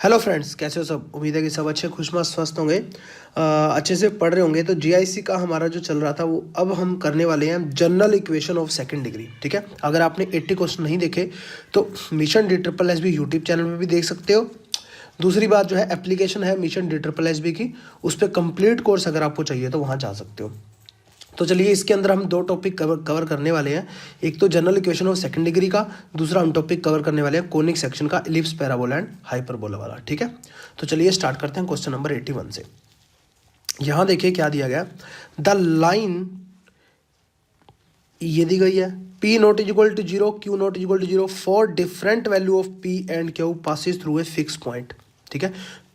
Hello friends, कैसे हो सब। उम्मीद है कि सब अच्छे खुशमस्त स्वस्थ होंगे, अच्छे से पढ़ रहे होंगे। तो जीआईसी का हमारा जो चल रहा था वो अब हम करने वाले हैं general equation of second degree. ठीक है, अगर आपने 80 क्वेश्चन नहीं देखे तो mission D triple S B YouTube channel पे भी देख सकते हो। दूसरी बात जो है, एप्लीकेशन है mission D triple S B की, उस पर कंप्लीट कोर्स अगर आपको चाहिए तो वहाँ जा सकते हो। तो चलिए, इसके अंदर हम दो टॉपिक कवर करने वाले हैं। एक तो general equation of second degree का, दूसरा हम टॉपिक कवर करने वाले हैं कोनिक सेक्शन का, इलिप्स, पैराबोला एंड हाइपरबोला वाला। ठीक है, तो चलिए स्टार्ट करते हैं क्वेश्चन नंबर 81 से। यहाँ देखिए क्या दिया गया। द लाइन ये दी गई है, P not is equal to zero, Q not is equal to zero for different value of P and Q passes through a fix point. ठीक है,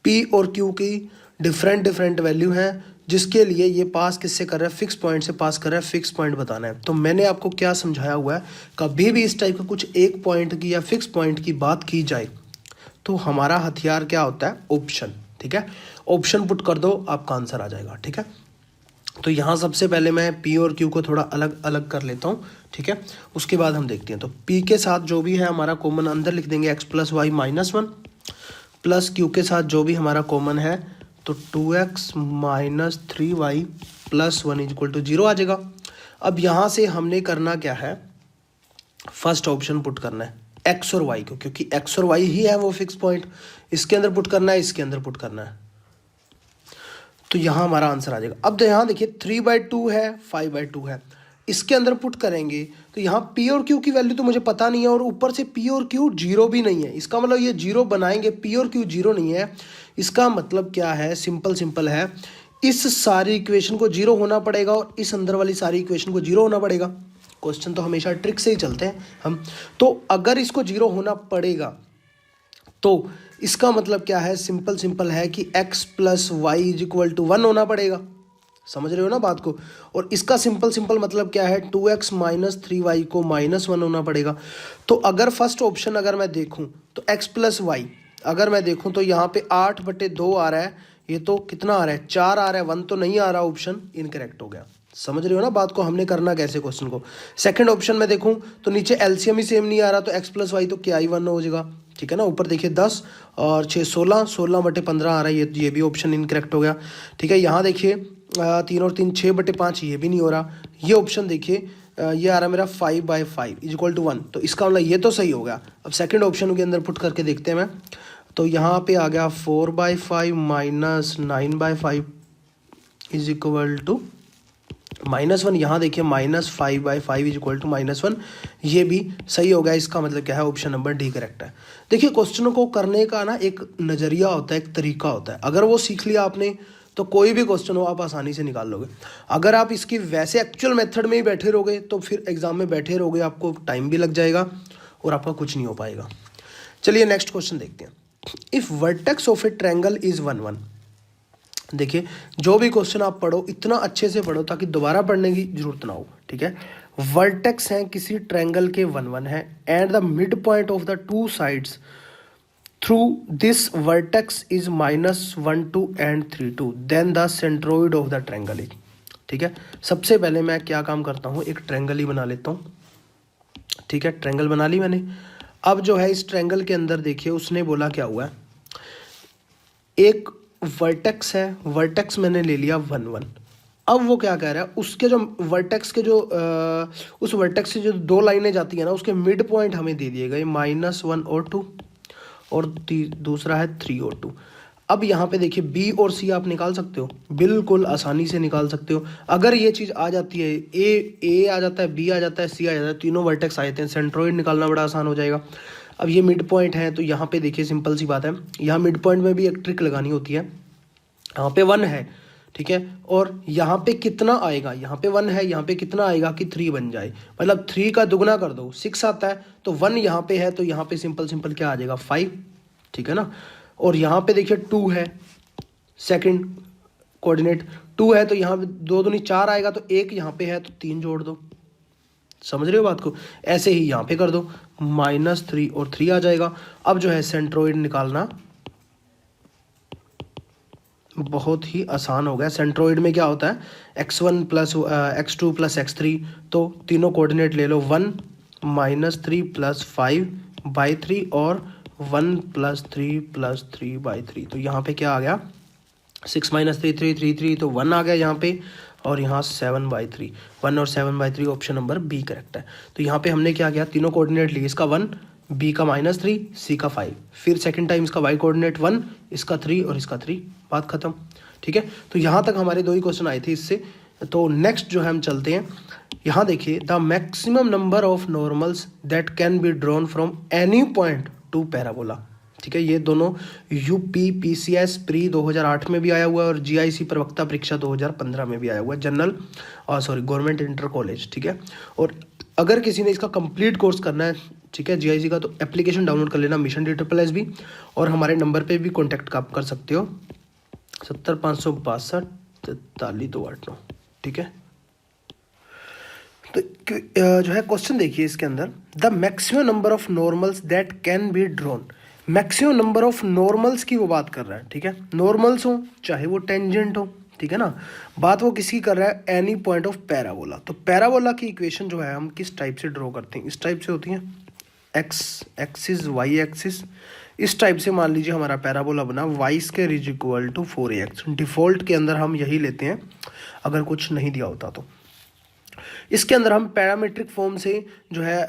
P और Q की डिफरेंट वैल्यू है, जिसके लिए ये पास किससे कर रहा है, फिक्स पॉइंट से पास कर रहा है। फिक्स पॉइंट बताना है। तो मैंने आपको क्या समझाया हुआ है, कभी भी इस टाइप का कुछ एक पॉइंट की या फिक्स पॉइंट की बात की जाए तो हमारा हथियार क्या होता है, ऑप्शन। ठीक है, ऑप्शन पुट कर दो, आपका आंसर आ जाएगा। ठीक है, तो यहाँ सबसे पहले मैं P और Q को थोड़ा अलग अलग कर लेता हूँ। ठीक है, उसके बाद हम देखते हैं। तो P के साथ जो भी है हमारा कॉमन अंदर लिख देंगे x plus y minus one, plus Q के साथ जो भी हमारा कॉमन है तो 2x minus three y plus one is equal to zero आ जाएगा। अब यहाँ से हमने करना क्या है, फर्स्ट ऑप्शन पुट करना है x और y को, क्योंकि x और y ही है वो फिक्स पॉइंट। इसके अंदर पुट करना है, इसके अंदर पुट करना है, तो यहाँ हमारा आंसर आ जाएगा। अब तो यहाँ देखिए 3/2 है, 5/2 है, इसके अंदर पुट करेंगे तो यहाँ P और Q की वैल्यू तो मुझे पता नहीं है, और ऊपर से P और Q जीरो भी नहीं है। इसका मतलब ये जीरो बनाएंगे, P और Q जीरो नहीं है। इसका मतलब क्या है, सिंपल है, इस सारी इक्वेशन को जीरो होना पड़ेगा और इस अंदर वाली सारी इक्वेशन को जीरो होना पड़ेगा। क्वेश्चन तो हमेशा ट्रिक से ही चलते हैं हम। तो अगर इसको जीरो होना पड़ेगा तो इसका मतलब क्या है, सिंपल है कि x plus y is equal to one होना पड़ेगा। समझ रहे हो ना बात को। और इसका सिंपल मतलब क्या है, 2x माइनस थ्री वाई को माइनस वन होना पड़ेगा। तो अगर फर्स्ट ऑप्शन अगर मैं देखूं तो x प्लस वाई अगर मैं देखूं तो यहाँ पे 8/2 आ रहा है, ये तो कितना आ रहा है, 4 आ रहा है, 1 तो नहीं आ रहा, ऑप्शन इनकरेक्ट हो गया। समझ रहे हो ना बात को, हमने करना कैसे क्वेश्चन को। सेकंड ऑप्शन में देखूं तो नीचे एलसीएम ही सेम नहीं आ रहा, तो x प्लस वाई तो क्या ही वन हो जाएगा। ठीक है ना, ऊपर देखिए 10 और 6 16, 16/15 आ रहा है, ये भी ऑप्शन इनकरेक्ट हो गया। ठीक है, यहाँ देखिए 3 और 3 6/5, ये भी नहीं हो रहा। ये ऑप्शन देखिए ये आ रहा है मेरा 5/5 इज इक्वल टू वन, तो इसका मतलब ये तो सही हो गया। अब सेकंड ऑप्शन के अंदर पुट करके देखते हैं मैं, तो यहाँ पे आ गया 4/5 minus 9/5 is equal to minus one. यहाँ देखिए minus 5/5 is equal to minus one, ये भी सही हो गया। इसका मतलब क्या है, ऑप्शन नंबर डी करेक्ट है। देखिए, क्वेश्चनों को करने का ना एक नज़रिया होता है, एक तरीका होता है। अगर वो सीख लिया आपने तो कोई भी क्वेश्चन हो आप आसानी से निकाल लोगे। अगर आप इसकी वैसे एक्चुअल मेथड में ही बैठे रहोगे तो फिर एग्जाम में बैठे रहोगे, आपको टाइम भी लग जाएगा और आपका कुछ नहीं हो पाएगा। चलिए नेक्स्ट क्वेश्चन देखते हैं। If vertex of A triangle is 1 1। देखिए, जो भी क्वेश्चन आप पढ़ो इतना अच्छे से पढ़ो ताकि दोबारा पढ़ने की जरूरत ना हो। ठीक है, वर्टेक्स हैं किसी ट्रायंगल के 1 1 है, and the mid point of the two sides through this vertex is -1 2 and 3 2, then the centroid of the triangle is. ठीक है, सबसे पहले मैं क्या काम करता हूँ, एक ट्रायंगल ही बना लेता हूँ। ठीक है, ट्रायंगल बना ली मैंने। अब जो है इस ट्रायंगल के अंदर देखिए उसने बोला क्या हुआ है, एक वर्टेक्स है, वर्टेक्स मैंने ले लिया 1 1। अब वो क्या कह रहा है, उसके जो वर्टेक्स के जो उस वर्टेक्स से जो दो लाइनें जाती है ना, उसके मिड पॉइंट हमें दे दिए गए -1 और 2, और दूसरा है 3 और 2। अब यहाँ पे देखिए बी और सी आप निकाल सकते हो, बिल्कुल आसानी से निकाल सकते हो। अगर ये चीज़ आ जाती है, ए आ जाता है, बी आ जाता है, सी आ जाता है, तीनों वर्टेक्स आ जाते हैं, सेंट्रोइड निकालना बड़ा आसान हो जाएगा। अब ये मिड पॉइंट है, तो यहाँ पे देखिए सिंपल सी बात है, यहाँ मिड पॉइंट में भी एक ट्रिक लगानी होती है। यहाँ पे 1 है, ठीक है, और यहाँ पे कितना आएगा, यहाँ पे 1 है, यहाँ पे कितना आएगा कि 3 बन जाए, मतलब 3 का दुगना कर दो 6 आता है, तो 1 यहाँ पे है, तो यहाँ पे सिंपल क्या आ जाएगा 5। ठीक है ना, और यहाँ पे देखिए 2 है, सेकंड कोऑर्डिनेट 2 है, तो यहाँ पे 2 दूनी 4 आएगा, तो 1 यहाँ पे है, तो 3 जोड़ दो। समझ रहे हो बात को। ऐसे ही यहाँ पे कर दो, -3 और 3 आ जाएगा। अब जो है सेंट्रोइड निकालना बहुत ही आसान हो गया। सेंट्रोइड में क्या होता है, x1 plus x2 plus x3, तो तीनों कोऑर्डिनेट ले लो, 1 -3 + 5/3 और 1 + 3 तो यहाँ पे क्या आ गया 6 - 3 3 तो 1 आ गया यहाँ पे, और यहाँ 7/3 1 और 7/3 ऑप्शन नंबर बी करेक्ट है। तो यहाँ पे हमने क्या किया, तीनों कोऑर्डिनेट लिए, इसका 1, बी का -3, सी का 5, फिर सेकंड टाइम इसका वाई कोऑर्डिनेट 1, इसका 3 और इसका 3, बात खत्म। ठीक है, तो यहाँ तक हमारे 2 ही क्वेश्चन आए थे इससे। तो नेक्स्ट जो है हम चलते हैं, यहाँ देखिए the maximum number of normals that can be drawn from any point two parabola. ठीक है, ये दोनों यूपीपीसीएस प्री 2008 में भी आया हुआ है और जीआईसी प्रवक्ता परीक्षा 2015 में भी आया हुआ है, जनरल गवर्नमेंट इंटर कॉलेज। ठीक है, और अगर किसी ने इसका कंप्लीट कोर्स करना है, ठीक है, जीआईसी का, तो एप्लीकेशन डाउनलोड कर लेना मिशन DSSB, और हमारे नंबर पे भी कॉन्टैक्ट आप कर सकते हो 70 562 43 289। ठीक है, तो जो है क्वेश्चन देखिए इसके अंदर, the maximum number of normals that can be drawn. Maximum number of normals की वो बात कर रहा है। ठीक है, नॉर्मल्स हो चाहे वो टेंजेंट हो, ठीक है ना, बात वो किसकी कर रहा है, एनी पॉइंट ऑफ पैराबोला। तो पैराबोला की इक्वेशन जो है हम किस टाइप से ड्रॉ करते हैं, इस टाइप से होती है, एक्स एक्सिस वाई एक्सिस, इस टाइप से मान लीजिए हमारा पैराबोला बना, y² = 4ax। डिफ़ॉल्ट के अंदर हम यही लेते हैं अगर कुछ नहीं दिया होता तो। इसके अंदर हम पैरामीट्रिक फॉर्म से जो है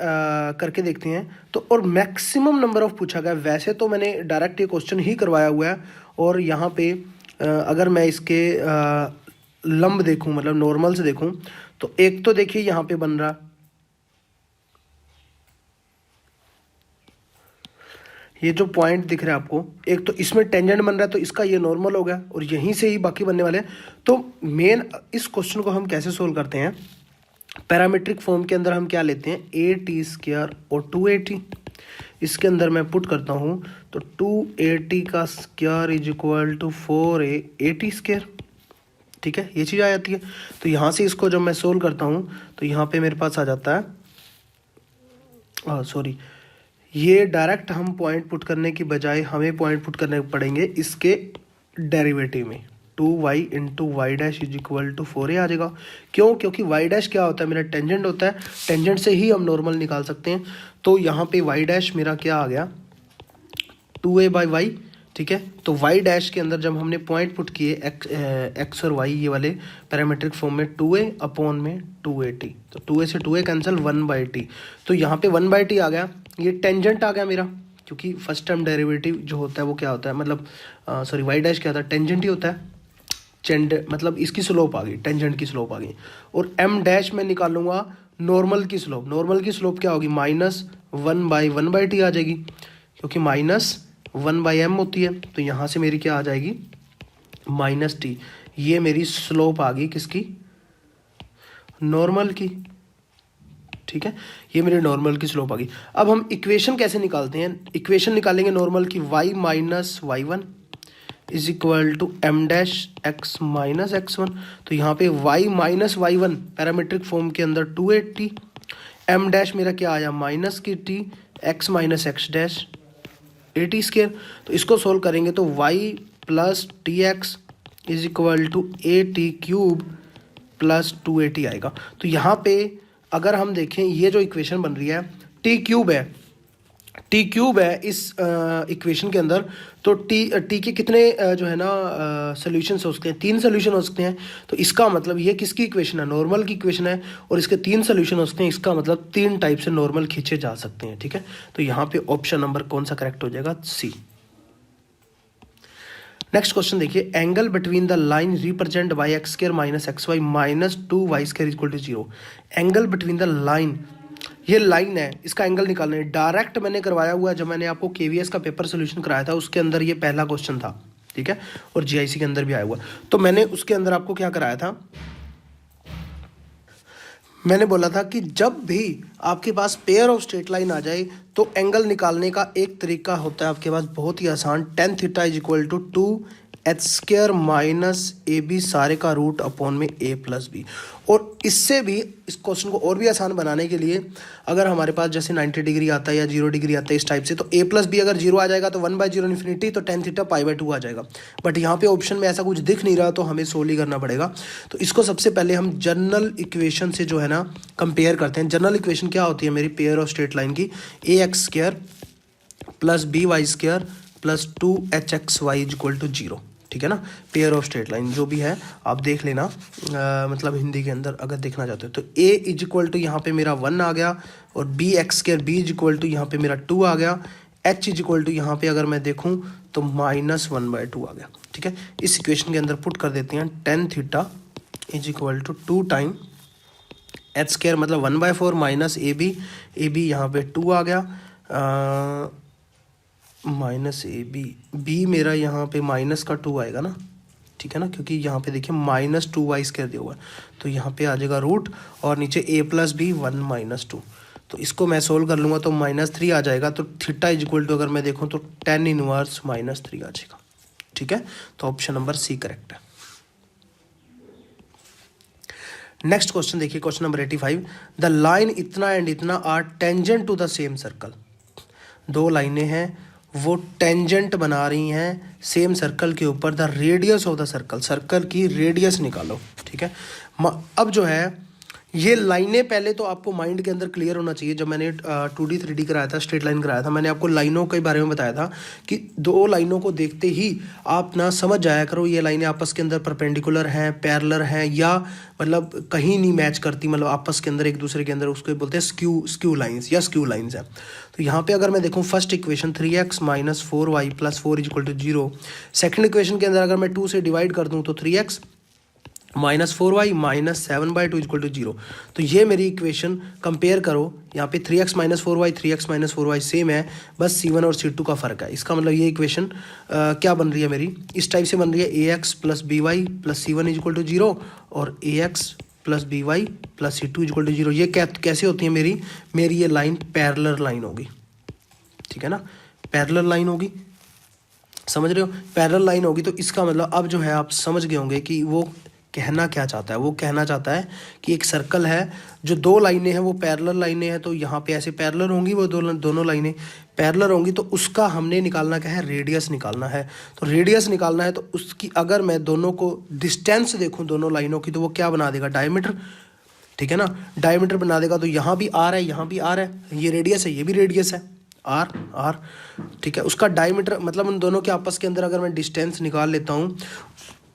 करके देखते हैं। तो और मैक्सिमम नंबर ऑफ पूछा गया, वैसे तो मैंने डायरेक्ट ये क्वेश्चन ही करवाया हुआ है, और यहाँ पे अगर मैं इसके लंब देखूं, मतलब नॉर्मल से देखूं, तो एक तो देखिए यहाँ पे बन रहा, ये जो पॉइंट दिख रहा है आपको, एक तो इसमें टेंजेंट बन रहा है, तो इसका ये नॉर्मल हो गया, और यहीं से ही बाकी बनने वाले हैं। तो मेन इस क्वेश्चन को हम कैसे सोल्व करते हैं, पैरामीट्रिक फॉर्म के अंदर हम क्या लेते हैं, AT² और 2AT। इसके अंदर मैं पुट करता हूँ, तो 2AT का स्क्वायर = 4AT²। ठीक है, ये चीज़ आ जाती है। तो यहाँ से इसको जब मैं सोल्व करता हूँ, तो यहाँ पे मेरे पास आ जाता है, सॉरी, ये डायरेक्ट हम पॉइंट पुट करने की बजाय हमें पॉइंट पुट करने पड़ेंगे इसके डेरिवेटिव में, 2y × y' = 4a आ जाएगा। क्यों, क्योंकि y' क्या होता है, मेरा टेंजेंट होता है, टेंजेंट से ही हम नॉर्मल निकाल सकते हैं। तो यहाँ पे y' मेरा क्या आ गया, 2a/y। ठीक है, तो y' के अंदर जब हमने पॉइंट पुट किए x और y ये वाले पैरामीट्रिक फॉर्म में, 2a/2at, तो 2a से 2a कैंसिल, 1/t। तो यहाँ पे 1/t आ गया, ये टेंजेंट आ गया मेरा, क्योंकि फर्स्ट टर्म डेरिवेटिव जो होता है वो क्या होता है, मतलब सॉरी y' क्या होता है, टेंजेंट ही होता है, मतलब इसकी स्लोप आ गई, टेंजेंट की स्लोप आ गई। और m' में निकालूंगा नॉर्मल की स्लोप, नॉर्मल की स्लोप क्या होगी, -1/1/t आ जाएगी, क्योंकि -1/m होती है। तो यहाँ से मेरी क्या आ जाएगी, -t। ये मेरी स्लोप आ गई किसकी, नॉर्मल की। ठीक है, ये मेरी नॉर्मल की स्लोप आ गई। अब हम इक्वेशन कैसे निकालते हैं, इक्वेशन निकालेंगे नॉर्मल की, y - y1 = m' - x1। तो यहाँ पे y - y1 पैरामीट्रिक फॉर्म के अंदर 2at, m' मेरा क्या आया, -t, x - x' at²। तो इसको सोल्व करेंगे तो y + tx = at³ + 2at आएगा। तो यहाँ पे अगर हम देखें, ये जो इक्वेशन बन रही है t³ है इस इक्वेशन के अंदर, तो t के कितने जो है ना सोल्यूशंस हो सकते हैं, 3 सोल्यूशन हो सकते हैं। तो इसका मतलब ये किसकी इक्वेशन है, नॉर्मल की इक्वेशन है, और इसके 3 सोल्यूशन हो सकते हैं, इसका मतलब 3 टाइप से नॉर्मल खींचे जा सकते हैं। ठीक है, तो यहाँ पे ऑप्शन नंबर कौन सा करेक्ट हो जाएगा, सी। नेक्स्ट क्वेश्चन देखिए, angle between the line represent y(x² - xy - 2y² = 0। Angle between the line, ये लाइन है, इसका एंगल निकालना है। डायरेक्ट मैंने करवाया हुआ है, जब मैंने आपको KVS का पेपर सोल्यूशन कराया था उसके अंदर ये पहला क्वेश्चन था। ठीक है, और GIC के अंदर भी आया हुआ। तो मैंने उसके अंदर आपको क्या कराया था, मैंने बोला था कि जब भी आपके पास पेयर ऑफ स्ट्रेट लाइन आ जाए तो एंगल निकालने का एक तरीका होता है आपके पास बहुत ही आसान, tan θ = 2h² - ab सारे का रूट अपॉन में a + b। और इससे भी इस क्वेश्चन को और भी आसान बनाने के लिए, अगर हमारे पास जैसे 90 डिग्री आता है या 0 डिग्री आता है इस टाइप से, तो a + b अगर 0 आ जाएगा तो 1/0 ∞, तो tan θ π/2 आ जाएगा। बट यहाँ पे ऑप्शन में ऐसा कुछ दिख नहीं रहा, तो हमें सोल्व ही करना पड़ेगा। तो इसको सबसे पहले हम जनरल इक्वेशन से जो है ना कंपेयर करते हैं। जनरल इक्वेशन क्या होती है मेरी पेयर ऑफ स्ट्रेट लाइन की, ax² plus b y square plus 2hxy equal to 0, ठीक है ना। पेयर ऑफ स्ट्रेट लाइन जो भी है आप देख लेना, मतलब हिंदी के अंदर अगर देखना चाहते हो तो a इज इक्वल टू यहाँ पे मेरा 1 आ गया, और b x square b is equal to यहाँ पे मेरा 2 आ गया, h इज इक्वल टू यहाँ पे अगर मैं देखूँ तो -1/2 आ गया, ठीक है। इस इक्वेशन के अंदर पुट कर देते हैं tan theta is equal to 2 time h square मतलब 1/4 माइनस ए बी यहाँ पे 2 आ गया, माइनस ए बी मेरा यहाँ पे माइनस का 2 आएगा ना, ठीक है ना, क्योंकि यहाँ पे देखिए -2y स्क्वायर दिया हुआ है, तो यहाँ पे आ जाएगा रूट, और नीचे a प्लस बी 1 - 2, तो इसको मैं सोल्व कर लूँगा तो -3 आ जाएगा, तो थीटा इज इक्वल टू अगर मैं देखूँ तो tan इनवर्स -3 आ जाएगा, ठीक है। तो ऑप्शन नंबर सी करेक्ट है। नेक्स्ट क्वेश्चन देखिए, क्वेश्चन नंबर 85, द लाइन इतना एंड इतना are tangent to the same circle. दो लाइनें हैं वो टेंजेंट बना रही हैं सेम सर्कल के ऊपर, the radius of the circle, circle की रेडियस निकालो, ठीक है। अब जो है ये लाइनें पहले तो आपको माइंड के अंदर क्लियर होना चाहिए। जब मैंने 2D 3D कराया था, स्ट्रेट लाइन कराया था, मैंने आपको लाइनों के बारे में बताया था कि दो लाइनों को देखते ही आप ना समझ जाया करो ये लाइनें आपस के अंदर परपेंडिकुलर हैं, पैरेलल हैं, या मतलब कहीं नहीं मैच करती, मतलब आपस के अंदर एक दूसरे के अंदर, उसको बोलते हैं स्क्यू लाइन्स या स्क्यू लाइन्स है। तो यहाँ पे अगर मैं देखूँ first equation 3x - 4y + 4 = 0, second equation के अंदर अगर मैं 2 से डिवाइड कर दूँ तो 3x - 4y - 7/2 = 0। तो ये मेरी इक्वेशन कंपेयर करो, यहाँ पे 3x - 4y 3x - 4y same है, बस C1 और C2 का फ़र्क है। इसका मतलब ये इक्वेशन क्या बन रही है मेरी, इस टाइप से बन रही है, ax + by + C1 = 0 और ax + by + C2 = 0। ये कैसे होती है मेरी ये लाइन पैरेलल लाइन होगी, ठीक है ना, पैरेलल लाइन होगी, समझ रहे हो, पैरेलल लाइन होगी। तो इसका मतलब अब जो है आप समझ गए होंगे कि वो कहना क्या चाहता है। वो कहना चाहता है कि एक सर्कल है जो दो लाइनें हैं वो पैरेलल लाइनें हैं, तो यहाँ पे ऐसे पैरेलल होंगी, वो दोनों लाइनें पैरेलल होंगी, तो उसका हमने निकालना क्या है, रेडियस निकालना है। तो रेडियस निकालना है तो उसकी अगर मैं दोनों को डिस्टेंस देखूँ दोनों लाइनों की, तो वो क्या बना देगा, डायमीटर, ठीक है ना, डायमीटर बना देगा। तो यहाँ भी आर है, यहाँ भी आर है, ये रेडियस है, ये भी रेडियस है, आर, ठीक है। उसका डायमीटर मतलब उन दोनों के आपस के अंदर अगर मैं डिस्टेंस निकाल लेता हूँ,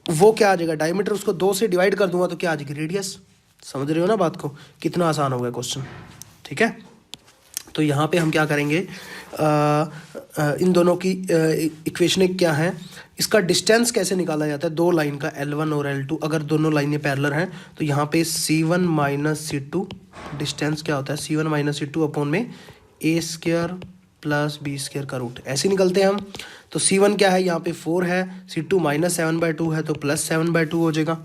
वो क्या आ जाएगा, डायमीटर, उसको 2 से डिवाइड कर दूंगा तो क्या आ जाएगी, रेडियस। समझ रहे हो ना बात को, कितना आसान हो गया क्वेश्चन, ठीक है। तो यहाँ पे हम क्या करेंगे, इन दोनों की इक्वेशन क्या है, इसका डिस्टेंस कैसे निकाला जाता है दो लाइन का, L1 और L2, अगर दोनों लाइनें पैरेलल हैं तो यहाँ पे C1 - C2 डिस्टेंस क्या होता है, C1 - C2 अपॉन में a² + b² का रूट, ऐसे निकलते हैं हम। तो C1 क्या है, यहाँ पे 4 है, C2 -7/2 है तो +7/2 हो जाएगा,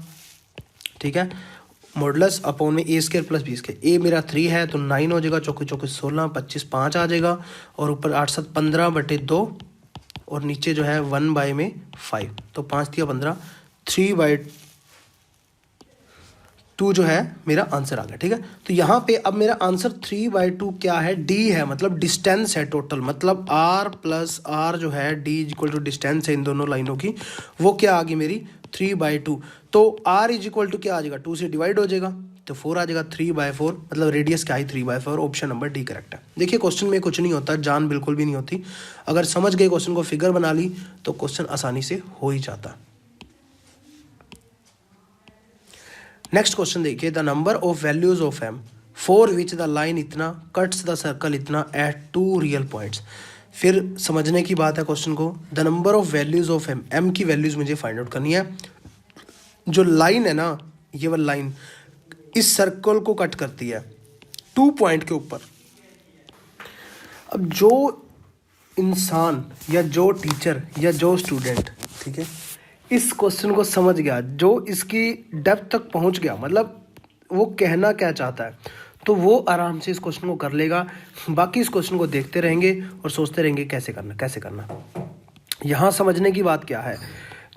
ठीक है, मॉडुलस अपॉन में a² + b²। a मेरा 3 है तो 9 हो जाएगा, चौके 16, 25 5 आ जाएगा, और ऊपर 8 7 15/2, और नीचे जो है 1/5, तो 5 × 15 3/2 जो है मेरा आंसर आ गया, ठीक है। तो यहाँ पे अब मेरा आंसर 3/2 क्या है, d है, मतलब डिस्टेंस है टोटल, मतलब r + r जो है d = डिस्टेंस है इन दोनों लाइनों की, वो क्या आ गई मेरी 3/2। तो r = क्या आ जाएगा, 2 से डिवाइड हो जाएगा तो 4 आ जाएगा, 3/4 मतलब रेडियस क्या है 3/4, ऑप्शन नंबर डी करेक्ट है। देखिए क्वेश्चन में कुछ नहीं होता, जान बिल्कुल भी नहीं होती, अगर समझ गए क्वेश्चन को, फिगर बना ली तो क्वेश्चन आसानी से हो ही जाता। नेक्स्ट क्वेश्चन देखिए, the number of values of m for which the line इतना कट्स द सर्कल इतना एट 2 रियल पॉइंट्स। फिर समझने की बात है क्वेश्चन को, the number of values of m की वैल्यूज मुझे फाइंड आउट करनी है। जो लाइन है ना, ये वाली लाइन इस सर्कल को कट करती है 2 पॉइंट के ऊपर। अब जो इंसान या जो टीचर या जो स्टूडेंट, ठीक है, इस क्वेश्चन को समझ गया, जो इसकी डेप्थ तक पहुंच गया, मतलब वो कहना क्या चाहता है, तो वो आराम से इस क्वेश्चन को कर लेगा। बाकी इस क्वेश्चन को देखते रहेंगे और सोचते रहेंगे कैसे करना। यहाँ समझने की बात क्या है,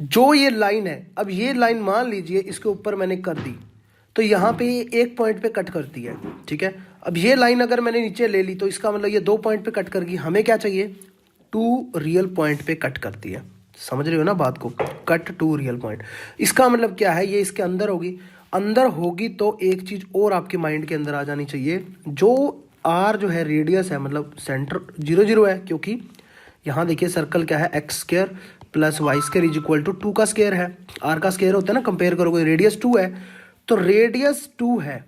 जो ये लाइन है, अब ये लाइन मान लीजिए इसके ऊपर मैंने कर दी, तो यहाँ पे ये एक पॉइंट पे कट करती है, ठीक है। अब ये लाइन अगर मैंने नीचे ले ली तो इसका मतलब ये 2 पॉइंट पे कट करगी, हमें क्या चाहिए, 2 रियल पॉइंट पे कट करती है। समझ रहे हो ना बात को, कट 2 रियल पॉइंट, इसका मतलब क्या है, ये इसके अंदर होगी तो एक चीज और आपके माइंड के अंदर आ जानी चाहिए, जो आर जो है रेडियस है, मतलब सेंटर 0 0 है, क्योंकि यहाँ देखिए सर्कल क्या है, x square plus y square is equal to 2 का स्क्वायर है, आर का स्क्वायर होता है ना, कंपेयर करोगे रेडियस 2 है, तो रेडियस 2 है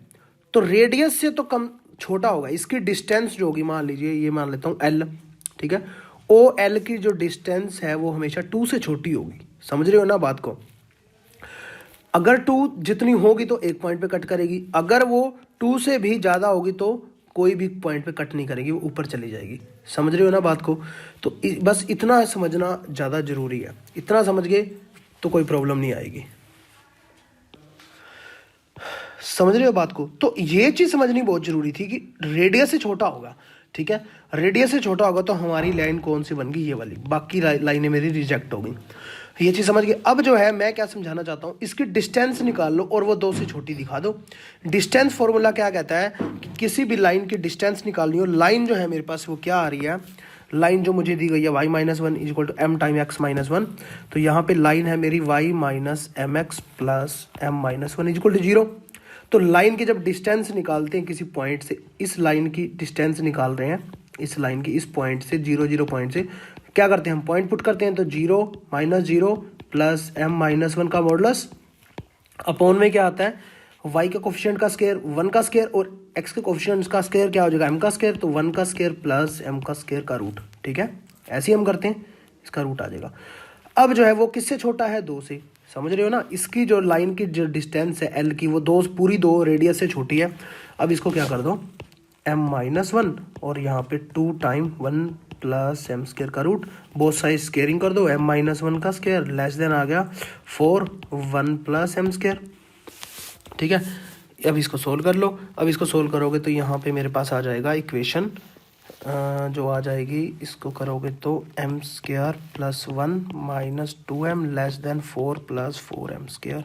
तो रेडियस से तो कम छोटा होगा, इसकी डिस्टेंस जो होगी, मान लीजिए ये मान लेता हूँ एल, ठीक है, ओ एल की जो डिस्टेंस है वो हमेशा 2 से छोटी होगी, समझ रहे हो ना बात को। अगर 2 जितनी होगी तो एक पॉइंट पे कट करेगी, अगर वो 2 से भी ज़्यादा होगी तो कोई भी पॉइंट पे कट नहीं करेगी, वो ऊपर चली जाएगी, समझ रहे हो ना बात को। तो बस इतना समझना ज़्यादा ज़रूरी है, इतना समझ गए तो कोई प्रॉब्लम नहीं आएगी, समझ रहे हो बात को। तो ये चीज़ समझनी बहुत ज़रूरी थी कि रेडियस से छोटा होगा, ठीक है, रेडियस से छोटा होगा तो हमारी लाइन कौन सी बन गई, ये वाली, बाकी लाइनें मेरी रिजेक्ट हो गई, ये चीज़ समझ गए। अब जो है मैं क्या समझाना चाहता हूँ, इसकी डिस्टेंस निकाल लो और वो 2 से छोटी दिखा दो। डिस्टेंस फॉर्मूला क्या कहता है कि किसी भी लाइन की डिस्टेंस निकालनी हो, लाइन जो है मेरे पास वो क्या आ रही है, लाइन जो मुझे दी गई है y minus one is equal to m time x minus one, तो यहाँ पे लाइन है मेरी y minus m x plus m minus one is equal to 0। तो लाइन की जब डिस्टेंस निकालते हैं किसी पॉइंट से, इस लाइन की डिस्टेंस निकाल रहे हैं, इस लाइन की इस पॉइंट से 0 0 पॉइंट से क्या करते हैं, हम पॉइंट पुट करते हैं, तो 0 minus 0 plus m minus one का मॉडुलस अपॉन में क्या आता है, y के कोफिशिएंट का स्क्वायर 1 का स्क्वायर और x के कोफिशिएंट का स्क्वायर क्या हो जाएगा, m का स्क्वायर, तो 1 का स्क्वायर प्लस m का स्क्वायर का रूट, ठीक है, ऐसे ही हम करते हैं, इसका रूट आ जाएगा। अब जो है वो किससे छोटा है, 2 से, समझ रहे हो ना, इसकी जो लाइन की जो डिस्टेंस है l की वो 2 पूरी 2 रेडियस से छोटी है। अब इसको क्या कर दो, m माइनस वन और यहाँ पे 2 टाइम 1 प्लस एम स्क्वायर का रूट, बोथ साइड स्क्वेयरिंग कर दो, m माइनस वन का स्क्वायर लेस देन आ गया 4 1 प्लस एम स्क्वायर, ठीक है। अब इसको सोल्व कर लो, अब इसको सोल्व करोगे तो यहाँ पे मेरे पास आ जाएगा इक्वेशन जो आ जाएगी, इसको करोगे तो m square plus 1 minus 2m less than 4 plus 4m स्क्वायर,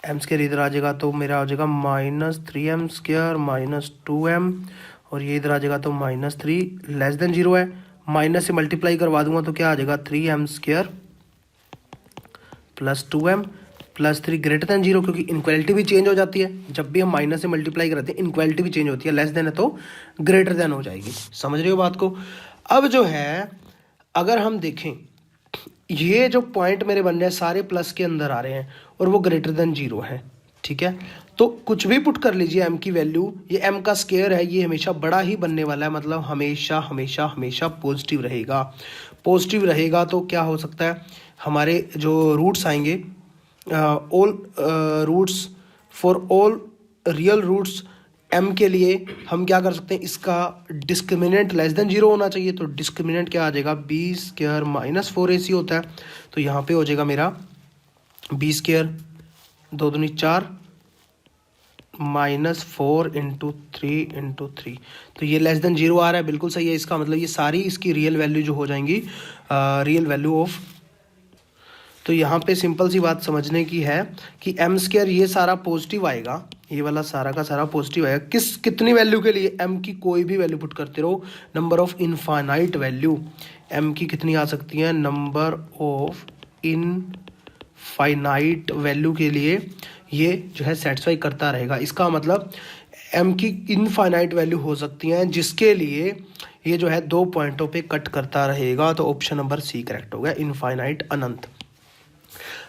एम स्क्वायर इधर आ जाएगा तो मेरा आ जाएगा minus 3m square minus 2m, और ये इधर आ जाएगा तो माइनस 3 लेस देन 0 है, माइनस से मल्टीप्लाई करवा दूंगा तो क्या आ जाएगा 3m square plus 2m plus 3 greater than 0, क्योंकि इनक्वालिटी भी चेंज हो जाती है जब भी हम माइनस से मल्टीप्लाई करते हैं, इनक्वालिटी भी चेंज होती है, लेस देन है तो ग्रेटर देन हो जाएगी, समझ रहे हो बात को। अब जो है अगर हम देखें, ये जो पॉइंट मेरे बन रहे हैं सारे प्लस के अंदर आ रहे हैं और वो ग्रेटर देन 0 है, ठीक है, तो कुछ भी पुट कर लीजिए m की वैल्यू, ये m का स्क्वायर है, ये हमेशा बड़ा ही बनने वाला है, मतलब हमेशा हमेशा हमेशा पॉजिटिव रहेगा, पॉजिटिव रहेगा तो क्या हो सकता है, हमारे जो रूट्स आएंगे, all roots for all real roots m के लिए हम क्या कर सकते हैं, इसका डिस्क्रिमिनेंट लेस देन 0 होना चाहिए, तो डिस्क्रिमिनेंट क्या आ जाएगा, बी स्क्वायर माइनस 4ac होता है, तो यहाँ पे हो जाएगा मेरा बी स्क्वायर 2 दूनी 4 माइनस 4 इंटू 3, तो ये लेस देन 0 आ रहा है, बिल्कुल सही है, इसका मतलब ये सारी इसकी रियल वैल्यू जो हो जाएंगी, रियल वैल्यू ऑफ, तो यहाँ पे सिंपल सी बात समझने की है कि एम स्क्वायर ये सारा पॉजिटिव आएगा, ये वाला सारा का सारा पॉजिटिव आएगा, कितनी वैल्यू के लिए, एम की कोई भी वैल्यू पुट करते रहो, number of infinite value, m की कितनी आ सकती है, नंबर ऑफ इनफाइनाइट वैल्यू के लिए ये जो है सेटिस्फाई करता रहेगा, इसका मतलब एम की इनफाइनाइट वैल्यू हो सकती हैं जिसके लिए ये जो है 2 पॉइंटों पे कट करता रहेगा, तो ऑप्शन नंबर सी करेक्ट होगा, इनफाइनाइट अनंत।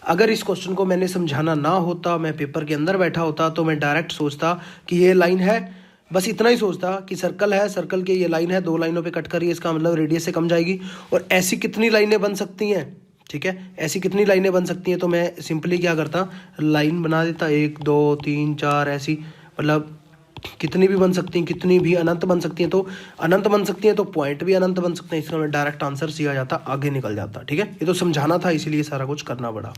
अगर इस क्वेश्चन को मैंने समझाना ना होता, मैं पेपर के अंदर बैठा होता, तो मैं डायरेक्ट सोचता कि ये लाइन है, बस इतना ही सोचता कि सर्कल है, सर्कल के ये लाइन है, 2 लाइनों पे कट कर रही है, इसका मतलब रेडियस से कम जाएगी, और ऐसी कितनी लाइनें बन सकती हैं, ठीक है, ऐसी कितनी लाइनें बन सकती हैं, तो मैं सिंपली क्या करता, लाइन बना देता 1 2 3 4 ऐसी, मतलब कितनी भी बन सकती हैं, कितनी भी अनंत बन सकती हैं, तो अनंत बन सकती हैं तो पॉइंट भी अनंत बन सकते हैं, इसका मैं डायरेक्ट आंसर सी आ जाता, आगे निकल जाता, ठीक है, ये तो समझाना था इसीलिए सारा कुछ करना पड़ा।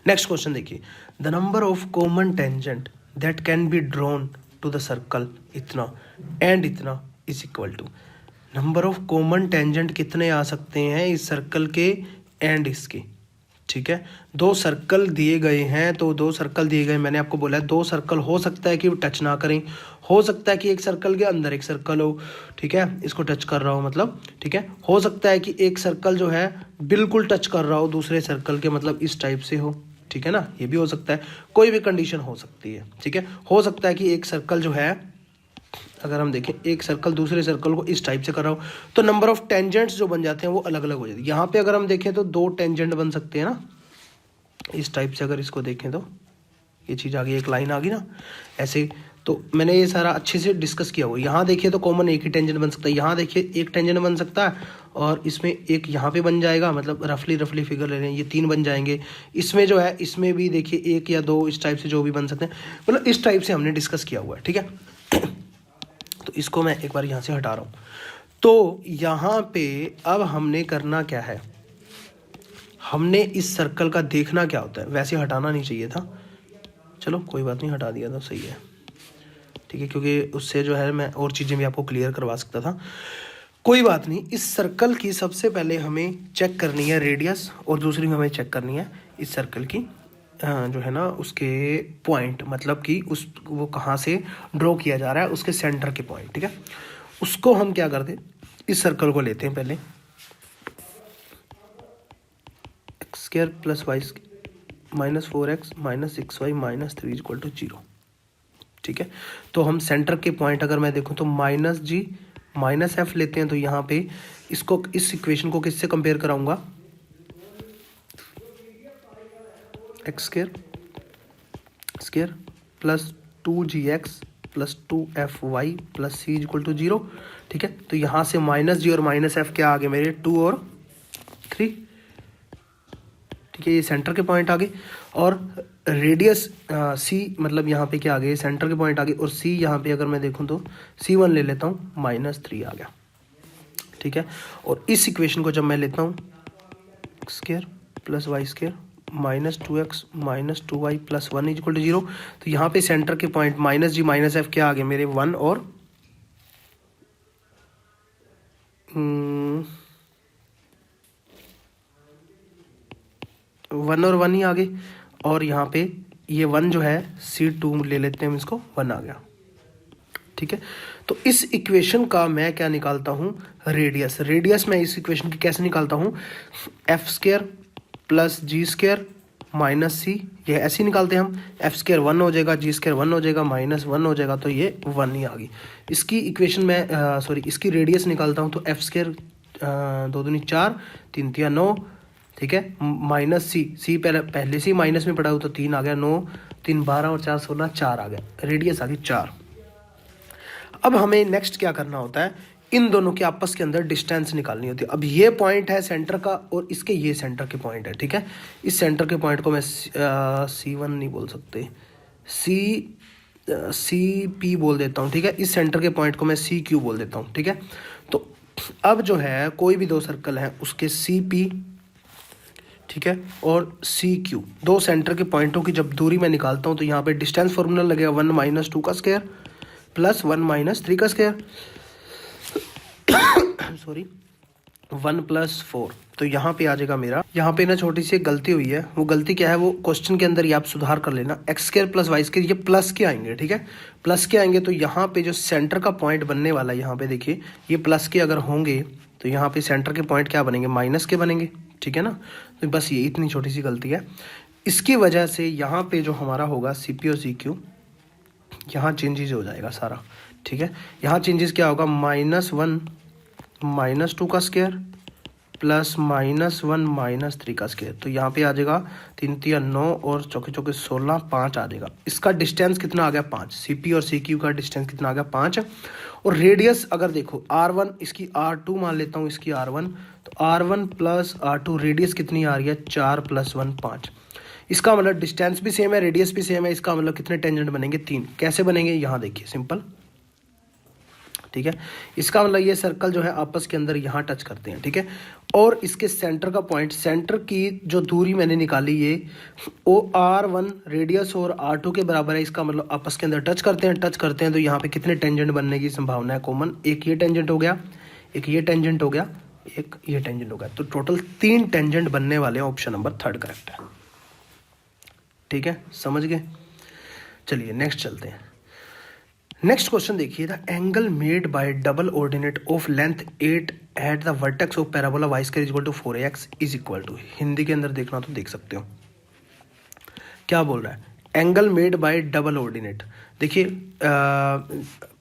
नेक्स्ट क्वेश्चन देखिए, the number of common tangent that can be drawn to the circle इतना एंड इतना is equal to, number of common tangent कितने आ सकते हैं इस सर्कल के एंड इसके, ठीक है, 2 सर्कल दिए गए हैं, तो 2 सर्कल दिए गए, मैंने आपको बोला है 2 सर्कल हो सकता है कि वो टच ना करें, हो सकता है कि एक सर्कल के अंदर एक सर्कल हो, ठीक है, इसको टच कर रहा हो मतलब, ठीक है, हो सकता है कि एक सर्कल जो है बिल्कुल टच कर रहा हो दूसरे सर्कल के, मतलब इस टाइप से हो, ठीक है ना, ये भी हो सकता है, कोई भी कंडीशन हो सकती है, ठीक है, हो सकता है कि एक सर्कल जो है अगर हम देखें एक सर्कल दूसरे सर्कल को इस टाइप से कर रहा हो तो नंबर ऑफ टेंजेंट्स जो बन जाते हैं वो अलग अलग हो जाते हैं। यहाँ पे अगर हम देखें तो 2 टेंजेंट बन सकते हैं ना, इस टाइप से अगर इसको देखें तो ये चीज़ आ गई, एक लाइन आ गई ना ऐसे। तो मैंने ये सारा अच्छे से डिस्कस किया हुआ। यहाँ देखिए तो कॉमन एक ही टेंजेंट बन सकता है, यहाँ देखिए एक टेंजेंट बन सकता है और इसमें एक यहाँ पे बन जाएगा, मतलब रफली फिगर ले रहे हैं, ये 3 बन जाएंगे। इसमें जो है इसमें भी देखिए 1 या 2 इस टाइप से जो भी बन सकते हैं, मतलब इस टाइप से हमने डिस्कस किया हुआ है, ठीक है। तो इसको मैं एक बार यहाँ से हटा रहा हूँ। तो यहाँ पे अब हमने करना क्या है, हमने इस सर्कल का देखना क्या होता है। वैसे हटाना नहीं चाहिए था, चलो कोई बात नहीं, हटा दिया तो सही है, ठीक है, क्योंकि उससे जो है मैं और चीज़ें भी आपको क्लियर करवा सकता था। कोई बात नहीं। इस सर्कल की सबसे पहले हमें चेक करनी है रेडियस, और दूसरी हमें चेक करनी है इस सर्कल की जो है ना उसके पॉइंट, मतलब कि उस वो कहाँ से ड्रॉ किया जा रहा है, उसके सेंटर के पॉइंट, ठीक है। उसको हम क्या करते हैं, इस सर्कल को लेते हैं पहले, x square plus y minus 4x minus 6y minus 3 equal to 0, ठीक है। तो हम सेंटर के पॉइंट अगर मैं देखूं तो माइनस जी माइनस एफ लेते हैं। तो यहाँ पे इसको, इस इक्वेशन को किससे कंपेयर कराऊंगा, x square plus 2gx plus 2fy plus c equal to 0, ठीक है। तो यहाँ से माइनस जी और माइनस एफ क्या आ गए मेरे, 2 और 3, ठीक है, ये सेंटर के पॉइंट आ गए। और रेडियस सी मतलब यहाँ पे क्या आ गए, सेंटर के पॉइंट आ गए। और सी यहाँ पे अगर मैं देखूँ तो C1 ले लेता हूँ, -3 आ गया, ठीक है। और इस इक्वेशन को जब मैं लेता हूँ x square plus y square minus 2x minus 2y plus 1 equal to 0, तो यहाँ पे सेंटर के point minus g minus f क्या आ गए मेरे, 1 और 1 ही आ गए। और यहाँ पे ये 1 जो है C2 ले लेते हैं हम, इसको 1 आ गया, ठीक है। तो इस इक्वेशन का मैं क्या निकालता हूँ, रेडियस मैं इस इक्वेशन की कैसे निकालता हूँ, एफ स्क्वायर प्लस जी स्क्वायर माइनस सी, ये ऐसे ही निकालते हैं हम। एफ स्क्वायर 1 हो जाएगा, जी स्क्वायर 1 हो जाएगा, माइनस 1 हो जाएगा, तो ये 1 ही आ गई। इसकी इक्वेशन में इसकी रेडियस निकालता हूँ तो एफ स्क्वायर 2 दूनी 4 3 तिया 9, ठीक है, माइनस सी पहले से माइनस में पड़ा हो तो 3 आ गया, 9 3 12 और 4 16, 4 आ गया, रेडियस आ गई 4। अब हमें नेक्स्ट क्या करना होता है, इन दोनों के आपस के अंदर डिस्टेंस निकालनी होती है। अब ये पॉइंट है सेंटर का और इसके ये सेंटर के पॉइंट है, ठीक है। इस सेंटर के पॉइंट को मैं C1 नहीं बोल सकते, CP बोल देता हूँ, ठीक है। इस सेंटर के पॉइंट को मैं CQ बोल देता हूँ, ठीक है। तो अब जो है कोई भी 2 सर्कल हैं उसके CP, ठीक है, और CQ, 2 सेंटर के पॉइंटों की जब दूरी मैं निकालता हूँ तो यहाँ पे डिस्टेंस फॉर्मूला लगेगा 1 माइनस 2 का स्क्वायर प्लस 1 माइनस 3 का स्क्वायर, सॉरी 1 प्लस 4। तो यहाँ पे आ जाएगा मेरा, यहाँ पे ना छोटी सी गलती हुई है, वो गलती क्या है वो क्वेश्चन के अंदर ही आप सुधार कर लेना। X square plus y square ये प्लस के आएंगे, ठीक है, प्लस के आएंगे। तो यहाँ पे जो सेंटर का पॉइंट बनने वाला है, यहाँ पे देखिए ये प्लस के अगर होंगे तो यहाँ पे सेंटर के पॉइंट क्या बनेंगे, माइनस के बनेंगे, ठीक है ना। तो बस ये इतनी छोटी सी गलती है, इसकी वजह से यहाँ पे जो हमारा होगा CP और CQ, यहाँ चेंजेस हो जाएगा सारा, ठीक है। यहाँ चेंजेस क्या होगा, -1 माइनस 2 का स्क्वायर प्लस -1 माइनस 3 का स्क्वायर। तो यहाँ पे आ जाएगा 3 तिया 9 और चौके चौके 16, 5 आ जाएगा। इसका डिस्टेंस कितना आ गया, 5। CP और CQ का डिस्टेंस कितना आ गया, 5। और रेडियस अगर देखो R1, इसकी R2 मान लेता हूँ, इसकी R1, तो R1 प्लस R2 रेडियस कितनी आ रही है, 4 + 1 5। इसका मतलब डिस्टेंस भी सेम है, रेडियस भी सेम है। इसका मतलब कितने टेंजेंट बनेंगे, 3। कैसे बनेंगे, यहाँ देखिए सिंपल, ठीक है। इसका मतलब ये सर्कल जो है आपस के अंदर यहाँ टच करते हैं, ठीक है। और इसके सेंटर का पॉइंट, सेंटर की जो दूरी मैंने निकाली ये ओ R1 रेडियस और R2 के बराबर है। इसका मतलब आपस के अंदर टच करते हैं। तो यहाँ पे कितने टेंजेंट बनने की संभावना है कॉमन, एक ये टेंजेंट हो गया, एक ये टेंजेंट हो गया, एक ये टेंजेंट हो गया। तो टोटल 3 टेंजेंट बनने वाले हैं। ऑप्शन नंबर 3 करेक्ट है, ठीक है, समझ गए। चलिए नेक्स्ट चलते हैं। नेक्स्ट क्वेश्चन देखिए, the angle made by double ordinate of length 8 at the vertex of parabola y square equal to 4ax is equal to, Hindi के अंदर देखना तो देख सकते हो क्या बोल रहा है। Angle made by double ordinate, देखिए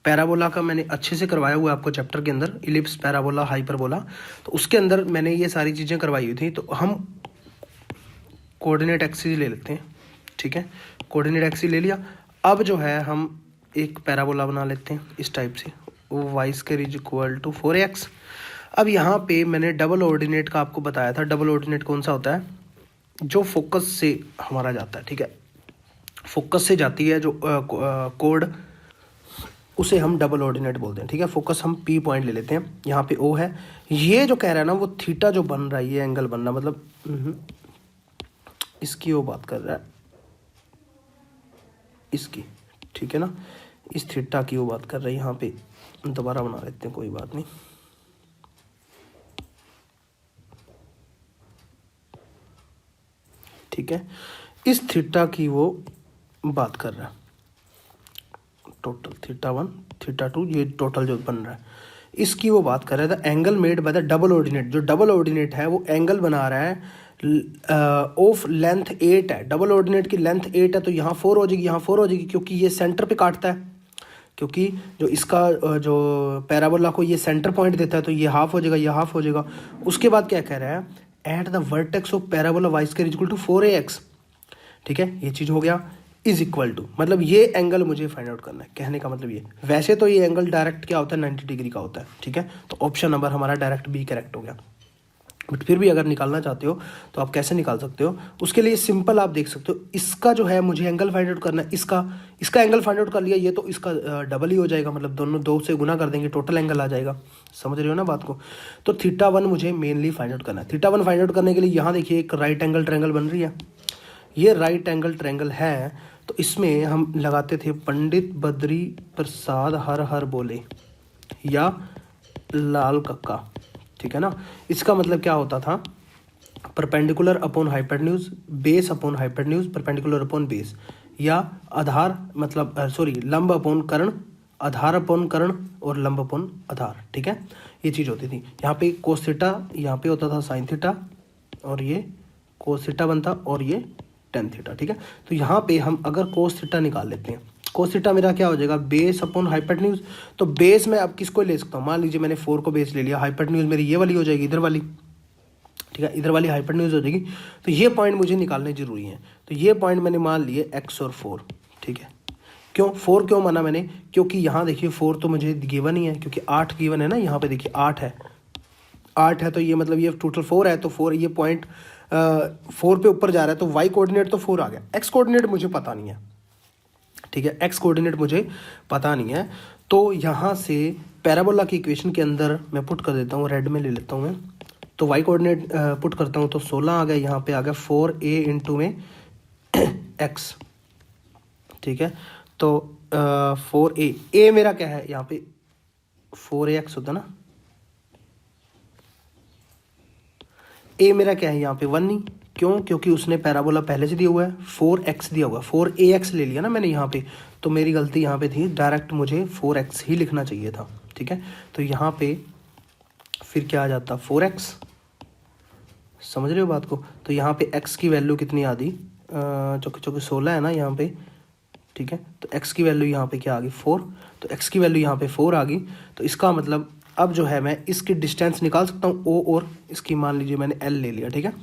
पैराबोला का मैंने अच्छे से करवाया हुआ है आपको चैप्टर के अंदर, इलिप्स, पैराबोला, हाइपरबोला, तो उसके अंदर मैंने ये सारी चीज़ें करवाई हुई थी। तो हम कोऑर्डिनेट एक्सिस ले लेते हैं, ठीक है, कोऑर्डिनेट एक्सिस ले लिया। अब जो है हम एक पैराबोला बना लेते हैं इस टाइप से, वो y square is equal to 4x। अब यहाँ पे मैंने डबल ऑर्डिनेट का आपको बताया था। डबल ऑर्डिनेट कौन सा होता है? जो फोकस से हमारा जाता है, ठीक है, फोकस से जाती है जो कोड, उसे हम डबल ऑर्डिनेट बोलते हैं, ठीक है। फोकस हम P पॉइंट ले लेते हैं, यहाँ पे O है। ये जो कह रहा है ना वो थीटा जो बन रहा है, ये एंगल बन रहा है, मतलब इसकी वो बात कर रहा है, इसकी, ठीक है ना, इस थीटा की वो बात कर रही है। यहाँ पे दोबारा बना लेते हैं, कोई बात नहीं, ठीक है, इस थीटा की वो बात कर रहा है। टोटल थीटा 1 थीटा 2 ये टोटल जो बन रहा है इसकी वो बात कर रहा था। Angle made by the double ordinate, जो डबल ऑर्डिनेट है वो एंगल बना रहा है ऑफ लेंथ 8 है। डबल ऑर्डिनेट की लेंथ 8 है, तो यहाँ 4 हो जाएगी, यहाँ 4 हो जाएगी, क्योंकि ये सेंटर पे काटता है, क्योंकि जो इसका जो पैराबोला को ये सेंटर पॉइंट देता है, तो ये हाफ हो जाएगा, ये हाफ हो जाएगा। उसके बाद क्या कह रहा है? At the vertex of parabola y square equal to 4ax, ठीक है, ये चीज़ हो गया, इज इक्वल टू, मतलब ये एंगल मुझे फाइंड आउट करना है, कहने का मतलब ये। वैसे तो ये एंगल डायरेक्ट क्या होता है, 90 डिग्री का होता है, ठीक है, तो ऑप्शन नंबर हमारा डायरेक्ट बी करेक्ट हो गया। बट फिर भी अगर निकालना चाहते हो तो आप कैसे निकाल सकते हो? उसके लिए सिंपल आप देख सकते हो, इसका जो है मुझे एंगल फाइंड आउट करना है, इसका एंगल फाइंड आउट कर लिया, ये तो इसका डबल ही हो जाएगा, मतलब दोनों 2 से गुना कर देंगे, टोटल एंगल आ जाएगा। समझ रहे हो ना बात को? तो थीटा 1 मुझे मेनली फाइंड आउट करना है। थीटा 1 फाइंड आउट करने के लिए यहाँ देखिए एक राइट एंगल ट्रायंगल बन रही है, ये राइट एंगल ट्रायंगल है, तो इसमें हम लगाते थे पंडित बद्री प्रसाद हर हर बोले या लाल कक्का, ठीक है ना। इसका मतलब क्या होता था? Perpendicular upon hypotenuse, base upon hypotenuse, perpendicular upon base, या आधार मतलब सॉरी लंब अपॉन कर्ण, आधार अपॉन कर्ण और लंब अपॉन आधार, ठीक है, ये चीज़ होती थी। यहाँ पे कोस थीटा, यहाँ पे होता था साइन थीटा, और ये कोस थीटा बनता, और ये टेन थीटा, ठीक है। तो यहाँ पे हम अगर कोस थीटा निकाल लेते हैं, कोस थीटा मेरा क्या हो जाएगा? Base upon hypotenuse. तो बेस में अब किसको ले सकता हूँ? मान लीजिए मैंने 4 को बेस ले लिया, हाइपोटेन्यूज मेरी ये वाली हो जाएगी, इधर वाली, ठीक है, इधर वाली हाइपोटेन्यूज हो जाएगी। तो ये पॉइंट मुझे निकालने जरूरी है। तो ये पॉइंट मैंने मान लिए x और 4, ठीक है। क्यों 4 क्यों माना मैंने? क्योंकि यहाँ देखिए 4 तो मुझे गिवन ही है, क्योंकि 8 गिवन है ना, यहाँ पे देखिए 8 है, 8 है, तो ये मतलब ये टोटल 4 है, तो 4 ये पॉइंट 4 पे ऊपर जा रहा है, तो y कोऑर्डिनेट तो 4 आ गया, x कोऑर्डिनेट मुझे पता नहीं है, ठीक है, x कोऑर्डिनेट मुझे पता नहीं है। तो यहाँ से पैराबोला की इक्वेशन के अंदर मैं पुट कर देता हूँ, रेड में ले लेता हूँ मैं, तो y कोऑर्डिनेट पुट करता हूँ, तो 16 आ गया, यहाँ पे आ गया 4a इंटू में x, ठीक है। तो 4a मेरा क्या है यहाँ पे? 4ax होता ना, a मेरा क्या है यहाँ पे? 1 नहीं, क्यों? क्योंकि उसने पैराबोला पहले से दिया हुआ है, 4x दिया हुआ है, 4ax ले लिया ना मैंने यहाँ पे, तो मेरी गलती यहाँ पे थी, डायरेक्ट मुझे 4x ही लिखना चाहिए था, ठीक है। तो यहाँ पे फिर क्या आ जाता? 4x, समझ रहे हो बात को? तो यहाँ पे x की वैल्यू कितनी आ दी? चौके चौके 16 है ना यहाँ पे, ठीक है। तो x की वैल्यू यहाँ पे क्या आ गई? 4। तो x की वैल्यू यहाँ पे 4 आ गई। तो इसका मतलब अब जो है मैं इसकी डिस्टेंस निकाल सकता हूँ, o और इसकी मान लीजिए मैंने l ले लिया, ठीक है,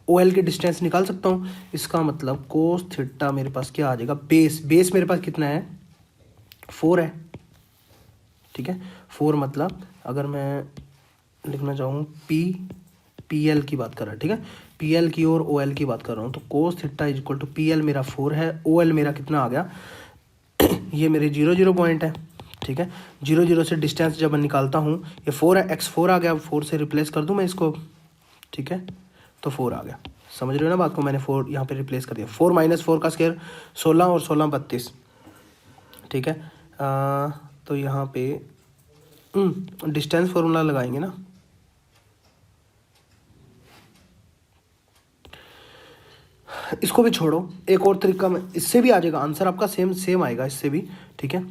OL की डिस्टेंस निकाल सकता हूँ। इसका मतलब कोस थीटा मेरे पास क्या आ जाएगा? बेस मेरे पास कितना है? 4 है, ठीक है। 4 मतलब अगर मैं लिखना चाहूँ PL की बात कर रहा है, ठीक है, PL की और OL की बात कर रहा हूँ, तो cos theta is equal to PL मेरा 4 है, OL मेरा कितना आ गया? ये मेरे 0 पॉइंट है, ठीक है। 0 से डिस्टेंस जब मैं निकालता हूँ, ये 4 है, x4 आ गया, 4 से रिप्लेस कर दूँ मैं इसको, ठीक है, तो 4 आ गया। समझ रहे हो ना बात को? मैंने 4 यहाँ पे रिप्लेस कर दिया। 4 माइनस 4 का स्क्वायर 16 और 16 32, ठीक है। तो यहाँ पे डिस्टेंस फॉर्मूला लगाएंगे ना, इसको भी छोड़ो, एक और तरीका में, इससे भी आ जाएगा आंसर आपका, सेम आएगा इससे भी, ठीक है।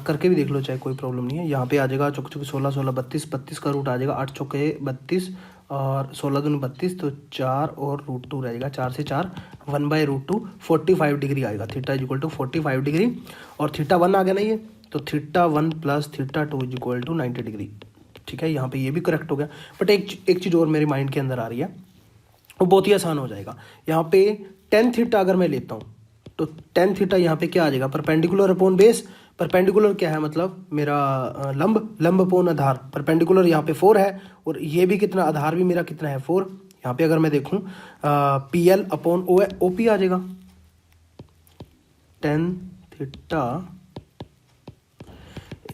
करके भी देख लो, चाहे कोई प्रॉब्लम नहीं है। यहाँ पे आ जाएगा चौके चौके 16 16 32, 32 का रूट आ जाएगा 8 चौके 32 और 16 दूनी 32, तो 4 और √2 रहेगा, 4 से 4 1/√2 45 डिग्री आएगा। Theta is equal to 45 degree, और थीटा 1 आ गया ना ये, तो θ1 plus θ2 is equal to 90 degree. ठीक है, यहाँ पे ये भी करेक्ट हो गया। बट एक चीज़ और मेरे माइंड के अंदर आ रही है, वो बहुत ही आसान हो जाएगा। यहाँ पे tan थीटा अगर मैं लेता हूँ तो tan थीटा यहाँ पे क्या आ जाएगा, परपेंडिकुलर अपॉन बेस। परपेंडिकुलर क्या है, मतलब मेरा लंब अपॉन आधार। परपेंडिकुलर यहाँ पे 4 है और ये भी कितना, आधार भी मेरा कितना है 4। यहाँ पे अगर मैं देखूँ PL अपॉन OP आ जाएगा। tan theta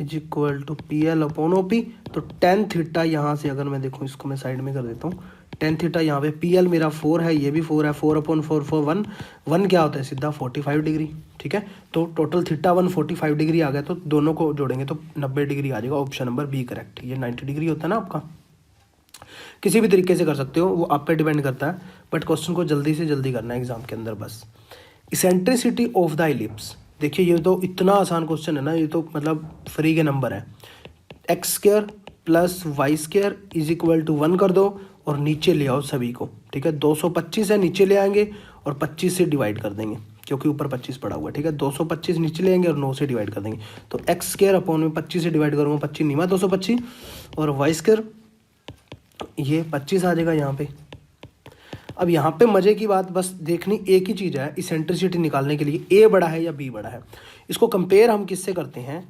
is equal to PL upon OP। तो tan थीटा यहाँ से अगर मैं देखूँ, इसको मैं साइड में कर देता हूँ। tan थीटा यहाँ पे PL मेरा 4 है, ये भी 4 है, 4 अपॉन 4 4 1 1 क्या होता है सीधा 45 डिग्री। ठीक है, तो टोटल θ1 45 डिग्री आ गया, तो दोनों को जोड़ेंगे तो 90 डिग्री आ जाएगा। Option number B correct. ये 90 डिग्री होता है ना आपका। किसी भी तरीके से कर सकते हो, वो आप पे डिपेंड करता है, बट क्वेश्चन को जल्दी से जल्दी करना है एग्जाम के अंदर बस। इसेंट्रिसिटी ऑफ द इलिप्स, देखिए ये तो इतना आसान क्वेश्चन है ना, ये तो मतलब फ्री के नंबर है। x² plus y² is equal to 1 कर दो और नीचे ले आओ सभी को। ठीक है, 225 है, नीचे ले आएंगे और 25 से डिवाइड कर देंगे क्योंकि ऊपर 25 पड़ा हुआ है। ठीक है, 225 नीचे ले आएंगे और 9 से डिवाइड कर देंगे। तो x² अपॉन में 25 से डिवाइड करूँगा, 25 नीमा 225 और y² ये 25 आ जाएगा यहाँ पे। अब यहाँ पे मजे की बात बस देखनी एक ही चीज़ है, इसेंट्रिसिटी निकालने के लिए a बड़ा है या b बड़ा है। इसको कंपेयर हम किससे करते हैं,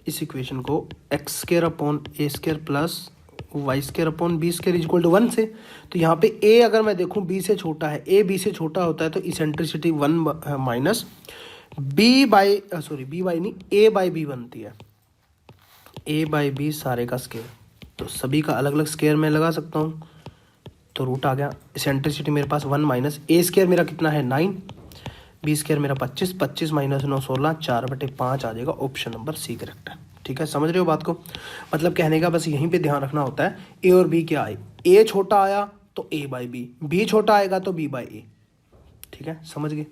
इस इक्वेशन को x² upon a² plus y² upon b² is equal to 1 से। तो यहाँ पे a अगर मैं देखूँ b से छोटा है, a b से छोटा होता है तो इसेंट्रिसिटी 1 माइनस b बाई नहीं a बाई b बनती है। a बाई b सारे का स्केयर, तो सभी का अलग अलग स्केयर मैं लगा सकता हूँ, तो रूट आ गया। इसेंट्रिसिटी मेरे पास 1 माइनस a² मेरा कितना है 9, b² मेरा 25, 25 माइनस 9 16, 4/5 आ जाएगा। ऑप्शन नंबर सी करेक्ट है। ठीक है, समझ रहे हो बात को। मतलब कहने का बस यहीं पे ध्यान रखना होता है, a और b क्या आए, a छोटा आया तो a बाई b छोटा आएगा तो b बाई a। ठीक है, समझ गए।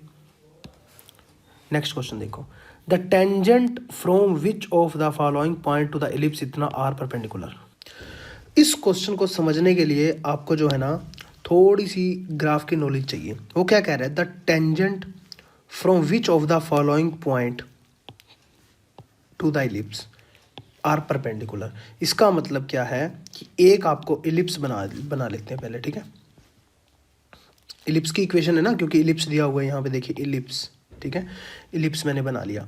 नेक्स्ट क्वेश्चन देखो, the tangent from which of the following point to the ellipse इतना आर परपेंडिकुलर। इस क्वेश्चन को समझने के लिए आपको जो है ना थोड़ी सी ग्राफ की नॉलेज चाहिए। वो क्या कह रहा है, the tangent from which of the following point to the ellipse are perpendicular. इसका मतलब क्या है कि एक आपको इलिप्स बना लेते हैं पहले। ठीक है, इलिप्स की इक्वेशन है ना, क्योंकि इलिप्स दिया हुआ है यहाँ पे, देखिए इलिप्स। ठीक है, इलिप्स मैंने बना लिया।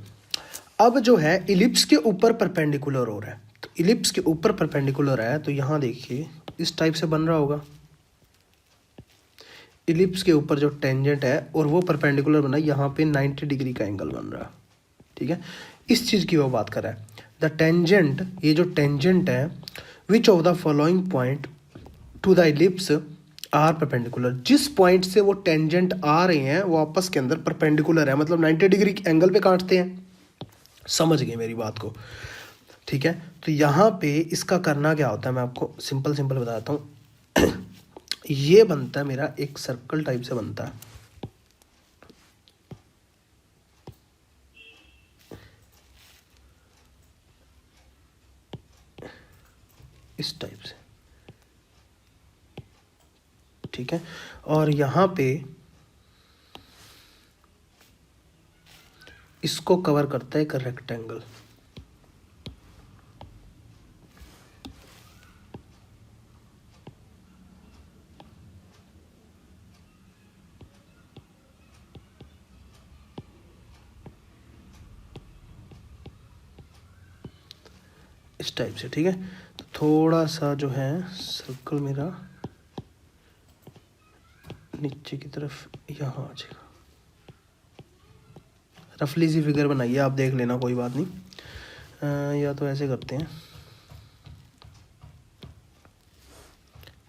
अब जो है इलिप्स के ऊपर परपेंडिकुलर हो रहा है, तो इलिप्स के ऊपर परपेंडिकुलर है तो यहाँ देखिए इस टाइप से बन रहा होगा। इलिप्स के ऊपर जो टेंजेंट है और वो परपेंडिकुलर बना, यहाँ पे 90 डिग्री का एंगल बन रहा है। ठीक है, इस चीज़ की वो बात कर रहा है। द टेंजेंट, ये जो टेंजेंट है, which of the following point to the ellipse are perpendicular. जिस पॉइंट से वो टेंजेंट आ रहे हैं वो आपस के अंदर परपेंडिकुलर है, मतलब 90 डिग्री एंगल पे काटते हैं। समझ गए मेरी बात को। ठीक है, तो यहाँ पे इसका करना क्या होता है, मैं आपको सिंपल बताता हूँ। ये बनता है मेरा एक सर्कल टाइप से बनता है। इस टाइप से। ठीक है, और यहाँ पे इसको कवर करता है एक रेक्टेंगल। इस टाइप से। ठीक है, तो थोड़ा सा जो है सर्कल मेरा नीचे की तरफ यहाँ आ जाएगा। रफली सी फिगर बनाइए, आप देख लेना, कोई बात नहीं। या तो ऐसे करते हैं,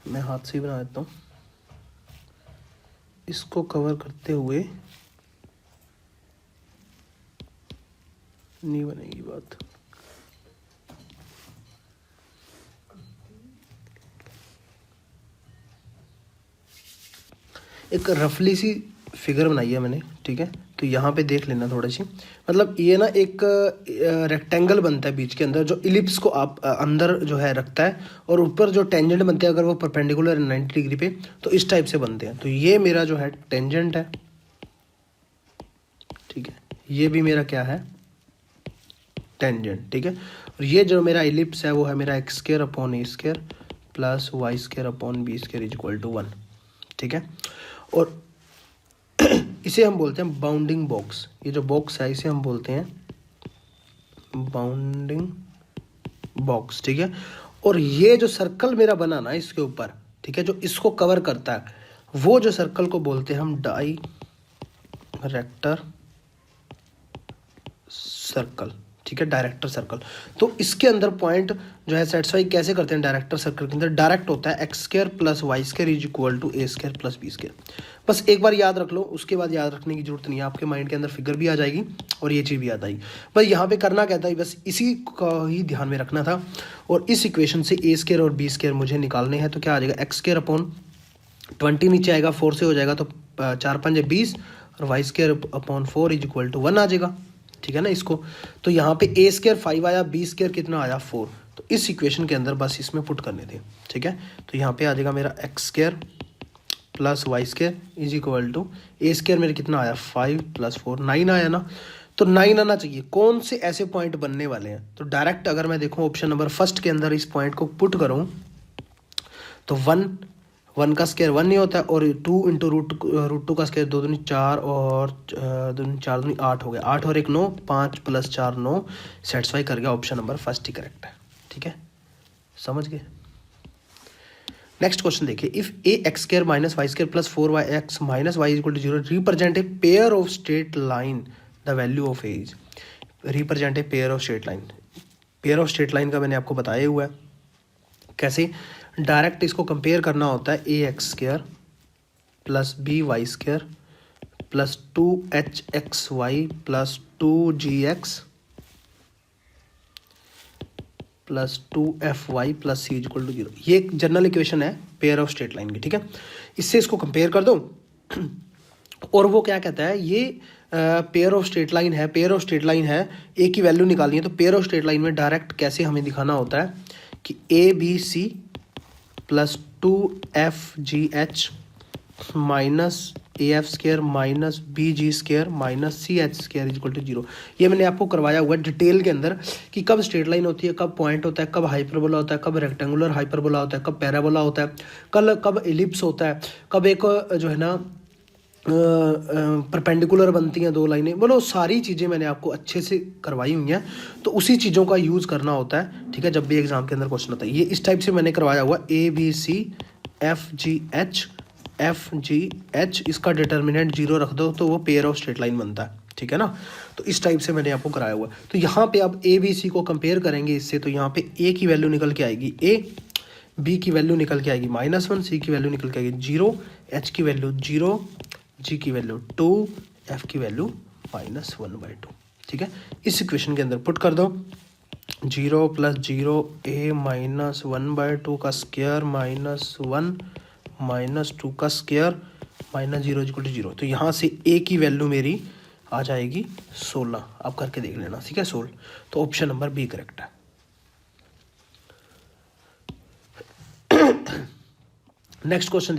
मैं हाथ से ही बना देता हूँ। इसको कवर करते हुए नहीं बनेगी बात। एक रफली सी फिगर बनाई है मैंने। ठीक है, तो यहाँ पे देख लेना थोड़ी सी, मतलब ये ना एक रेक्टेंगल बनता है बीच के अंदर, जो इलिप्स को आप अंदर जो है रखता है, और ऊपर जो टेंजेंट बनते हैं अगर वो परपेंडिकुलर 90 डिग्री पे, तो इस टाइप से बनते हैं। तो ये मेरा जो है टेंजेंट है। ठीक है, ये भी मेरा क्या है, टेंजेंट, ठीक है। और ये जो मेरा इलिप्स है वो है मेरा x square upon a square plus y square upon b square is equal to 1, ठीक है। और इसे हम बोलते हैं बाउंडिंग बॉक्स। ये जो बॉक्स है इसे हम बोलते हैं बाउंडिंग बॉक्स, ठीक है। और ये जो सर्कल मेरा बना ना इसके ऊपर, ठीक है, जो इसको कवर करता है, वो जो सर्कल को बोलते हैं हम डायरेक्टर सर्कल, ठीक है, डायरेक्टर सर्कल। तो इसके अंदर पॉइंट जो है सेटिस्फाई कैसे करते हैं डायरेक्टर सर्कल के अंदर? डायरेक्ट होता है x square plus y square is equal to a square plus b square. बस एक बार याद रख लो, उसके बाद याद रखने की जरूरत नहीं है, आपके माइंड के अंदर फिगर भी आ जाएगी और ये चीज़ भी याद आएगी। बस यहाँ पे करना कहता है, बस इसी का ही ध्यान में रखना था। और इस इक्वेशन से ए स्क्वायर और बी स्क्वायर मुझे निकालने हैं, तो क्या आ जाएगा? एक्स स्क्वायर अपॉन 20 नीचे आएगा, 4 से हो जाएगा, तो 4 5 20, और y square upon 4 is equal to 1 आ जाएगा, ठीक है ना। इसको तो यहाँ पे ए स्क्वायर 5 आया, बी स्क्वायर कितना आया 4, तो इस इक्वेशन के अंदर बस इसमें पुट करने थे, ठीक है। तो यहाँ पे आ जाएगा मेरा x square plus y square is equal to a square मेरे कितना आया 5 प्लस 4 9 आया ना, तो 9 आना चाहिए। कौन से ऐसे पॉइंट बनने वाले हैं? तो डायरेक्ट अगर मैं देखूँ ऑप्शन नंबर फर्स्ट के अंदर इस पॉइंट को पुट करूँ तो 1 का स्क्वायर 1 नहीं होता है, और 2 इंटू रूट 2 का स्क्वायर 2 दूनी 4 और 2 4 दूनी 8 हो गया, 8 और 1 9, 5 प्लस 4 9, सेटिस्फाई कर गया। ऑप्शन नंबर फर्स्ट ही करेक्ट है, ठीक है, समझ गए। नेक्स्ट क्वेश्चन देखिए, if a x square minus y square plus 4 y x minus y equal to 0 represent a pair of straight line, the value of a is. Represent a pair of straight line, pair of straight line का मैंने आपको बताया हुआ है कैसे। Direct इसको compare करना होता है a x square plus b y square plus 2hxy plus 2gx plus 2fy plus c equal to 0। ये एक जनरल इक्वेशन है पेयर ऑफ स्ट्रेट लाइन की, ठीक है। इससे इसको कंपेयर कर दो और वो क्या कहता है, ये पेयर ऑफ स्ट्रेट लाइन है, पेयर ऑफ स्ट्रेट लाइन है, ए की वैल्यू निकालनी है। तो पेयर ऑफ स्ट्रेट लाइन में डायरेक्ट कैसे हमें दिखाना होता है कि a b c plus 2fgh minus a f square minus b g square minus c h square is equal to 0। ये मैंने आपको करवाया हुआ है डिटेल के अंदर कि कब स्ट्रेट लाइन होती है, कब पॉइंट होता है, कब हाइपरबोला होता है, कब रेक्टेंगुलर हाइपरबोला होता है, कब पैराबोला होता है, कब एलिप्स होता है, कब एक जो है ना परपेंडिकुलर बनती हैं दो लाइनें। बोलो सारी चीज़ें मैंने आपको अच्छे से करवाई हुई हैं, तो उसी चीज़ों का यूज़ करना होता है, ठीक है, जब भी एग्जाम के अंदर क्वेश्चन होता है। ये इस टाइप से मैंने करवाया हुआ a b c f g h, इसका डिटर्मिनेंट 0 रख दो तो वो पेयर ऑफ स्ट्रेट लाइन बनता है, ठीक है ना। तो इस टाइप से मैंने आपको कराया हुआ है। तो यहाँ पे आप ए बी सी को कंपेयर करेंगे इससे, तो यहाँ पे ए की वैल्यू निकल के आएगी ए, बी की वैल्यू निकल के आएगी -1, सी की वैल्यू निकल के आएगी 0, एच की वैल्यू 0, जी की वैल्यू 2, एफ की वैल्यू -1/2, ठीक है। इस इक्वेशन के अंदर पुट कर दो 0 + 0 a -1/2 का स्क्वायर -1 -2 का स्क्वायर -0 = 0। तो यहाँ से a की वैल्यू मेरी आ जाएगी 16। आप करके देख लेना, ठीक है, 16। तो ऑप्शन नंबर बी करेक्ट है। नेक्स्ट क्वेश्चन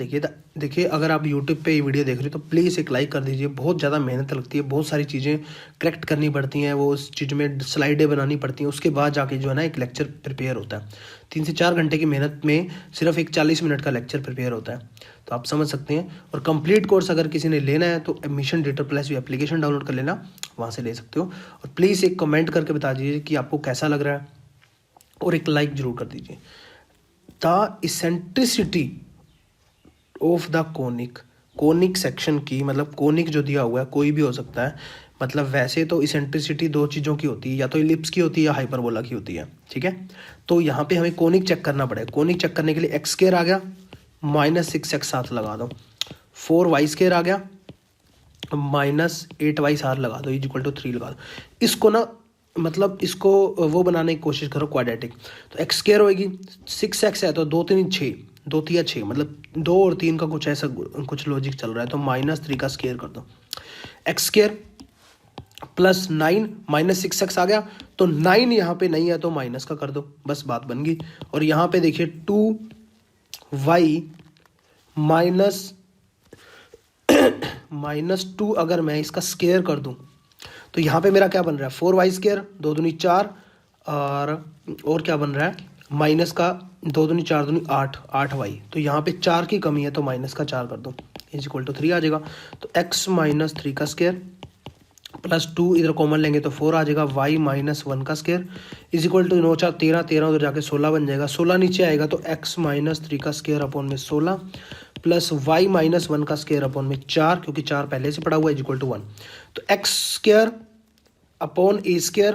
देखिए अगर आप यूट्यूब पे ये वीडियो देख रहे हो तो प्लीज़ एक लाइक कर दीजिए। बहुत ज़्यादा मेहनत लगती है, बहुत सारी चीज़ें करेक्ट करनी पड़ती हैं, वो उस चीज़ में स्लाइडें बनानी पड़ती हैं, उसके बाद जाके जो है ना एक लेक्चर प्रिपेयर होता है। 3 से 4 घंटे की मेहनत में सिर्फ एक 40 मिनट का लेक्चर प्रिपेयर होता है, तो आप समझ सकते हैं। और कंप्लीट कोर्स अगर किसी ने लेना है तो एडमिशन डेटा प्लस भी एप्लीकेशन डाउनलोड कर लेना, वहाँ से ले सकते हो। और प्लीज़ एक कमेंट करके बता दीजिए कि आपको कैसा लग रहा है, और एक लाइक ज़रूर कर दीजिए। The eccentricity of the conic section की, मतलब कोनिक जो दिया हुआ है कोई भी हो सकता है, मतलब वैसे तो इसेंट्रिसिटी 2 चीज़ों की होती है, या तो इलिप्स की होती है या हाइपरबोला की होती है, ठीक है। तो यहाँ पे हमें कोनिक चेक करना पड़ेगा। कोनिक चेक करने के लिए एक्स स्क्वायर आ गया, -6x साथ लगा दो, 4y स्क्वायर आ गया, -8y साथ लगा दो, = 3 लगा दो। इसको ना मतलब इसको वो बनाने की कोशिश करो क्वाड्रेटिक। तो एक्स स्क्वायर होएगी, 6x है तो 2 3 6, 2 3 6, मतलब 2 और 3 का कुछ ऐसा कुछ लॉजिक चल रहा है, तो -3 का स्क्वायर कर दो। एक्स स्क्वायर प्लस 9 -6x आ गया, तो 9 यहाँ पे नहीं है तो माइनस का कर दो, बस बात बन गई। और यहाँ पे देखिए 2y -2 अगर मैं इसका स्क्वायर कर दूं तो यहाँ पे मेरा क्या बन रहा है 4y², 2 दूनी 4, और क्या बन रहा है माइनस का 2 दूनी 4 दूनी 8, 8y। तो यहाँ पे 4 की कमी है तो माइनस का 4 कर दो, = 3 आ जाएगा। तो x - 3 का स्क्वायर प्लस 2 इधर कॉमन लेंगे तो 4 आ जाएगा, y - 1 का स्क्वायर = 9 4 13, 13 उधर जाके 16 बन जाएगा, 16 नीचे आएगा तो x - 3 का स्क्वायर अपॉन में 16 प्लस y - 1 का स्क्वायर अपॉन में 4, क्योंकि 4 पहले से पड़ा हुआ है, = 1। तो x² upon a²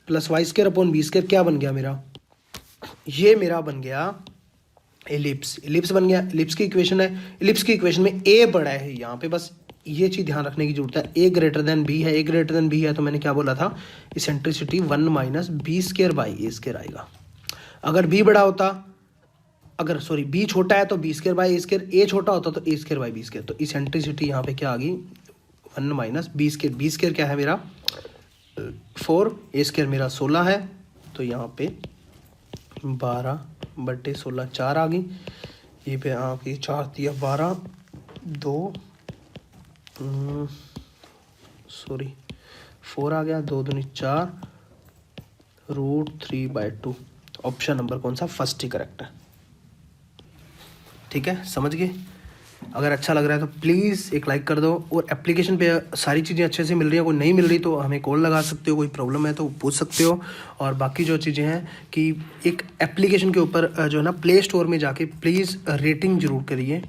plus y² upon b² क्या बन गया मेरा, ये मेरा बन गया एलिप्स बन गया। एलिप्स की इक्वेशन है, एलिप्स की इक्वेशन में a बड़ा है, यहाँ पे बस ये चीज़ ध्यान रखने की जरूरत है, a > b है, a > b है तो मैंने क्या बोला था, इसेंट्रिसिटी 1 - b² आएगा। अगर b बड़ा होता, अगर सॉरी b छोटा है तो b²/a², a छोटा होता तो a²/b²। तो इसेंट्रिसिटी यहाँ पे क्या आ गई 1 - b², b² क्या है मेरा 4, a² मेरा 16 है, तो यहाँ पे 12/16 4 आ गई, ये पे आ गई 4 × 12 2 4 आ गया, 2 दूनी 4 √3/2। ऑप्शन नंबर कौन सा, फर्स्ट ही करेक्ट है। ठीक है, समझ गए। अगर अच्छा लग रहा है तो प्लीज़ एक लाइक कर दो, और एप्लीकेशन पे सारी चीज़ें अच्छे से मिल रही हैं, कोई नहीं मिल रही तो हमें कॉल लगा सकते हो, कोई प्रॉब्लम है तो पूछ सकते हो। और बाकी जो चीज़ें हैं कि एक एप्लीकेशन के ऊपर जो है ना प्ले स्टोर में जाके प्लीज़ रेटिंग जरूर करिए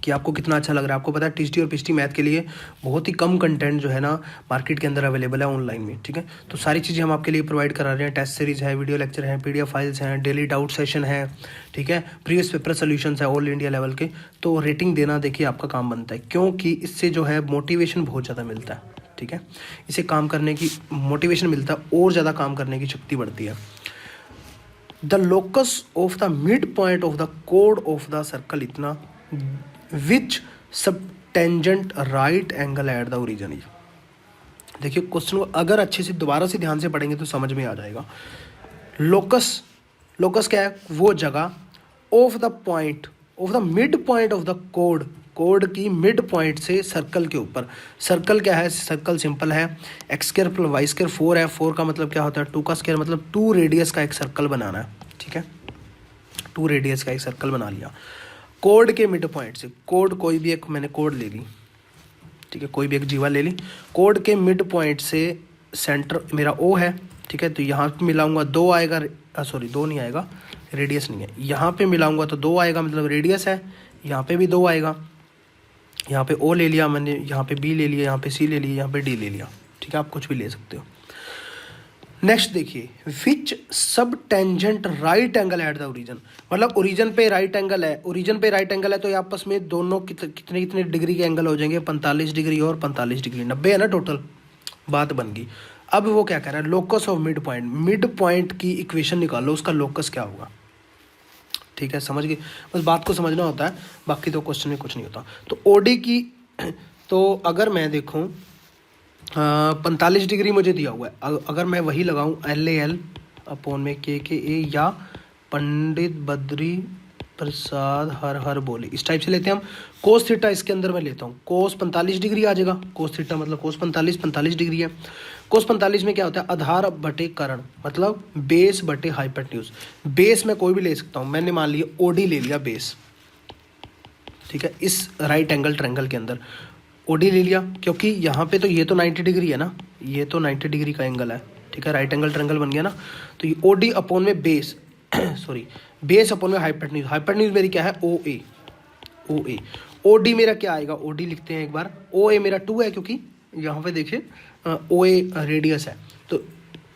कि आपको कितना अच्छा लग रहा है। आपको पता है टीएसटी और पीएचटी मैथ के लिए बहुत ही कम कंटेंट जो है ना मार्केट के अंदर अवेलेबल है ऑनलाइन में। ठीक है, तो सारी चीज़ें हम आपके लिए प्रोवाइड करा रहे हैं, टेस्ट सीरीज़ है, वीडियो लेक्चर है, पीडीएफ फाइल्स हैं, डेली डाउट सेशन है, ठीक है, प्रीवियस पेपर सोल्यूशंस है ऑल इंडिया लेवल के। तो रेटिंग देना देखिए आपका काम बनता है, क्योंकि इससे जो है मोटिवेशन बहुत ज़्यादा मिलता है। ठीक है, इसे काम करने की मोटिवेशन मिलता है और ज़्यादा काम करने की शक्ति बढ़ती है। The locus of the mid point of the code of the circle इतना विच सब tangent right angle at the origin. देखिए क्वेश्चन को अगर अच्छे से दोबारा से ध्यान से पढ़ेंगे तो समझ में आ जाएगा। लोकस क्या है, वो जगह of the point of the mid point of the code की मिड पॉइंट से सर्कल के ऊपर। सर्कल क्या है, सर्कल सिंपल है, x² + y² 4 है, 4 का मतलब क्या होता है 2 का स्क्वायर, मतलब 2 रेडियस का एक सर्कल बनाना है। ठीक है, 2 रेडियस का एक सर्कल बना लिया कोड के मिड पॉइंट से। कोड कोई भी एक मैंने कोड ले ली, ठीक है, कोई भी एक जीवा ले ली, कोड के मिड पॉइंट से सेंटर मेरा O है। ठीक है, तो यहाँ पे मिलाऊंगा 2 आएगा, सॉरी 2 नहीं आएगा, रेडियस नहीं है, यहाँ पे मिलाऊंगा तो 2 आएगा, मतलब रेडियस है। यहाँ पे भी 2 आएगा, यहाँ पे O ले लिया मैंने, यहाँ पे B ले लिया, यहाँ पे C ले लिया, यहाँ पे D ले लिया। ठीक है, आप कुछ भी ले सकते हो। नेक्स्ट देखिए, विच सब tangent right angle at the origin, मतलब ओरिजिन पे राइट एंगल है, ओरिजिन पे राइट एंगल है तो ये आपस में दोनों कितने कितने डिग्री के एंगल हो जाएंगे, 45 डिग्री और 45 डिग्री, 90 है ना टोटल, बात बन गई। अब वो क्या कह रहा है, लोकस ऑफ मिड पॉइंट की इक्वेशन निकालो, उसका लोकस क्या होगा। ठीक है, समझ गए, बस बात को समझना होता है, बाकी तो क्वेश्चन में कुछ नहीं होता। तो ओडी की, तो अगर मैं देखूँ 45 डिग्री मुझे दिया हुआ है, अगर मैं वही लगाऊं LAL अपॉन में KKA या पंडित बद्री प्रसाद हर हर बोले, इस टाइप से लेते हैं हम। कोस थीटा इसके अंदर मैं लेता हूँ, कोस 45 डिग्री आ जाएगा, कोस थीटा मतलब कोस 45 डिग्री है। कोस 45 में क्या होता है, आधार बटे कर्ण, मतलब बेस बटे हाइपोटेन्यूज। बेस में कोई भी ले सकता हूँ, मैंने मान लिया OD ले लिया बेस। ठीक है, इस राइट एंगल ट्रायंगल के अंदर OD ले लिया, क्योंकि यहाँ पे तो ये तो 90 डिग्री है ना, ये तो 90 डिग्री का एंगल है। ठीक है, राइट एंगल ट्रायंगल बन गया ना, तो ये OD अपॉन में बेस सॉरी बेस अपॉन में हाइपोटेन्यूज। हाइपोटेन्यूज मेरी क्या है OA। OD मेरा क्या आएगा, OD लिखते हैं एक बार, OA मेरा 2 है, क्योंकि यहाँ पे देखिए OA रेडियस है। तो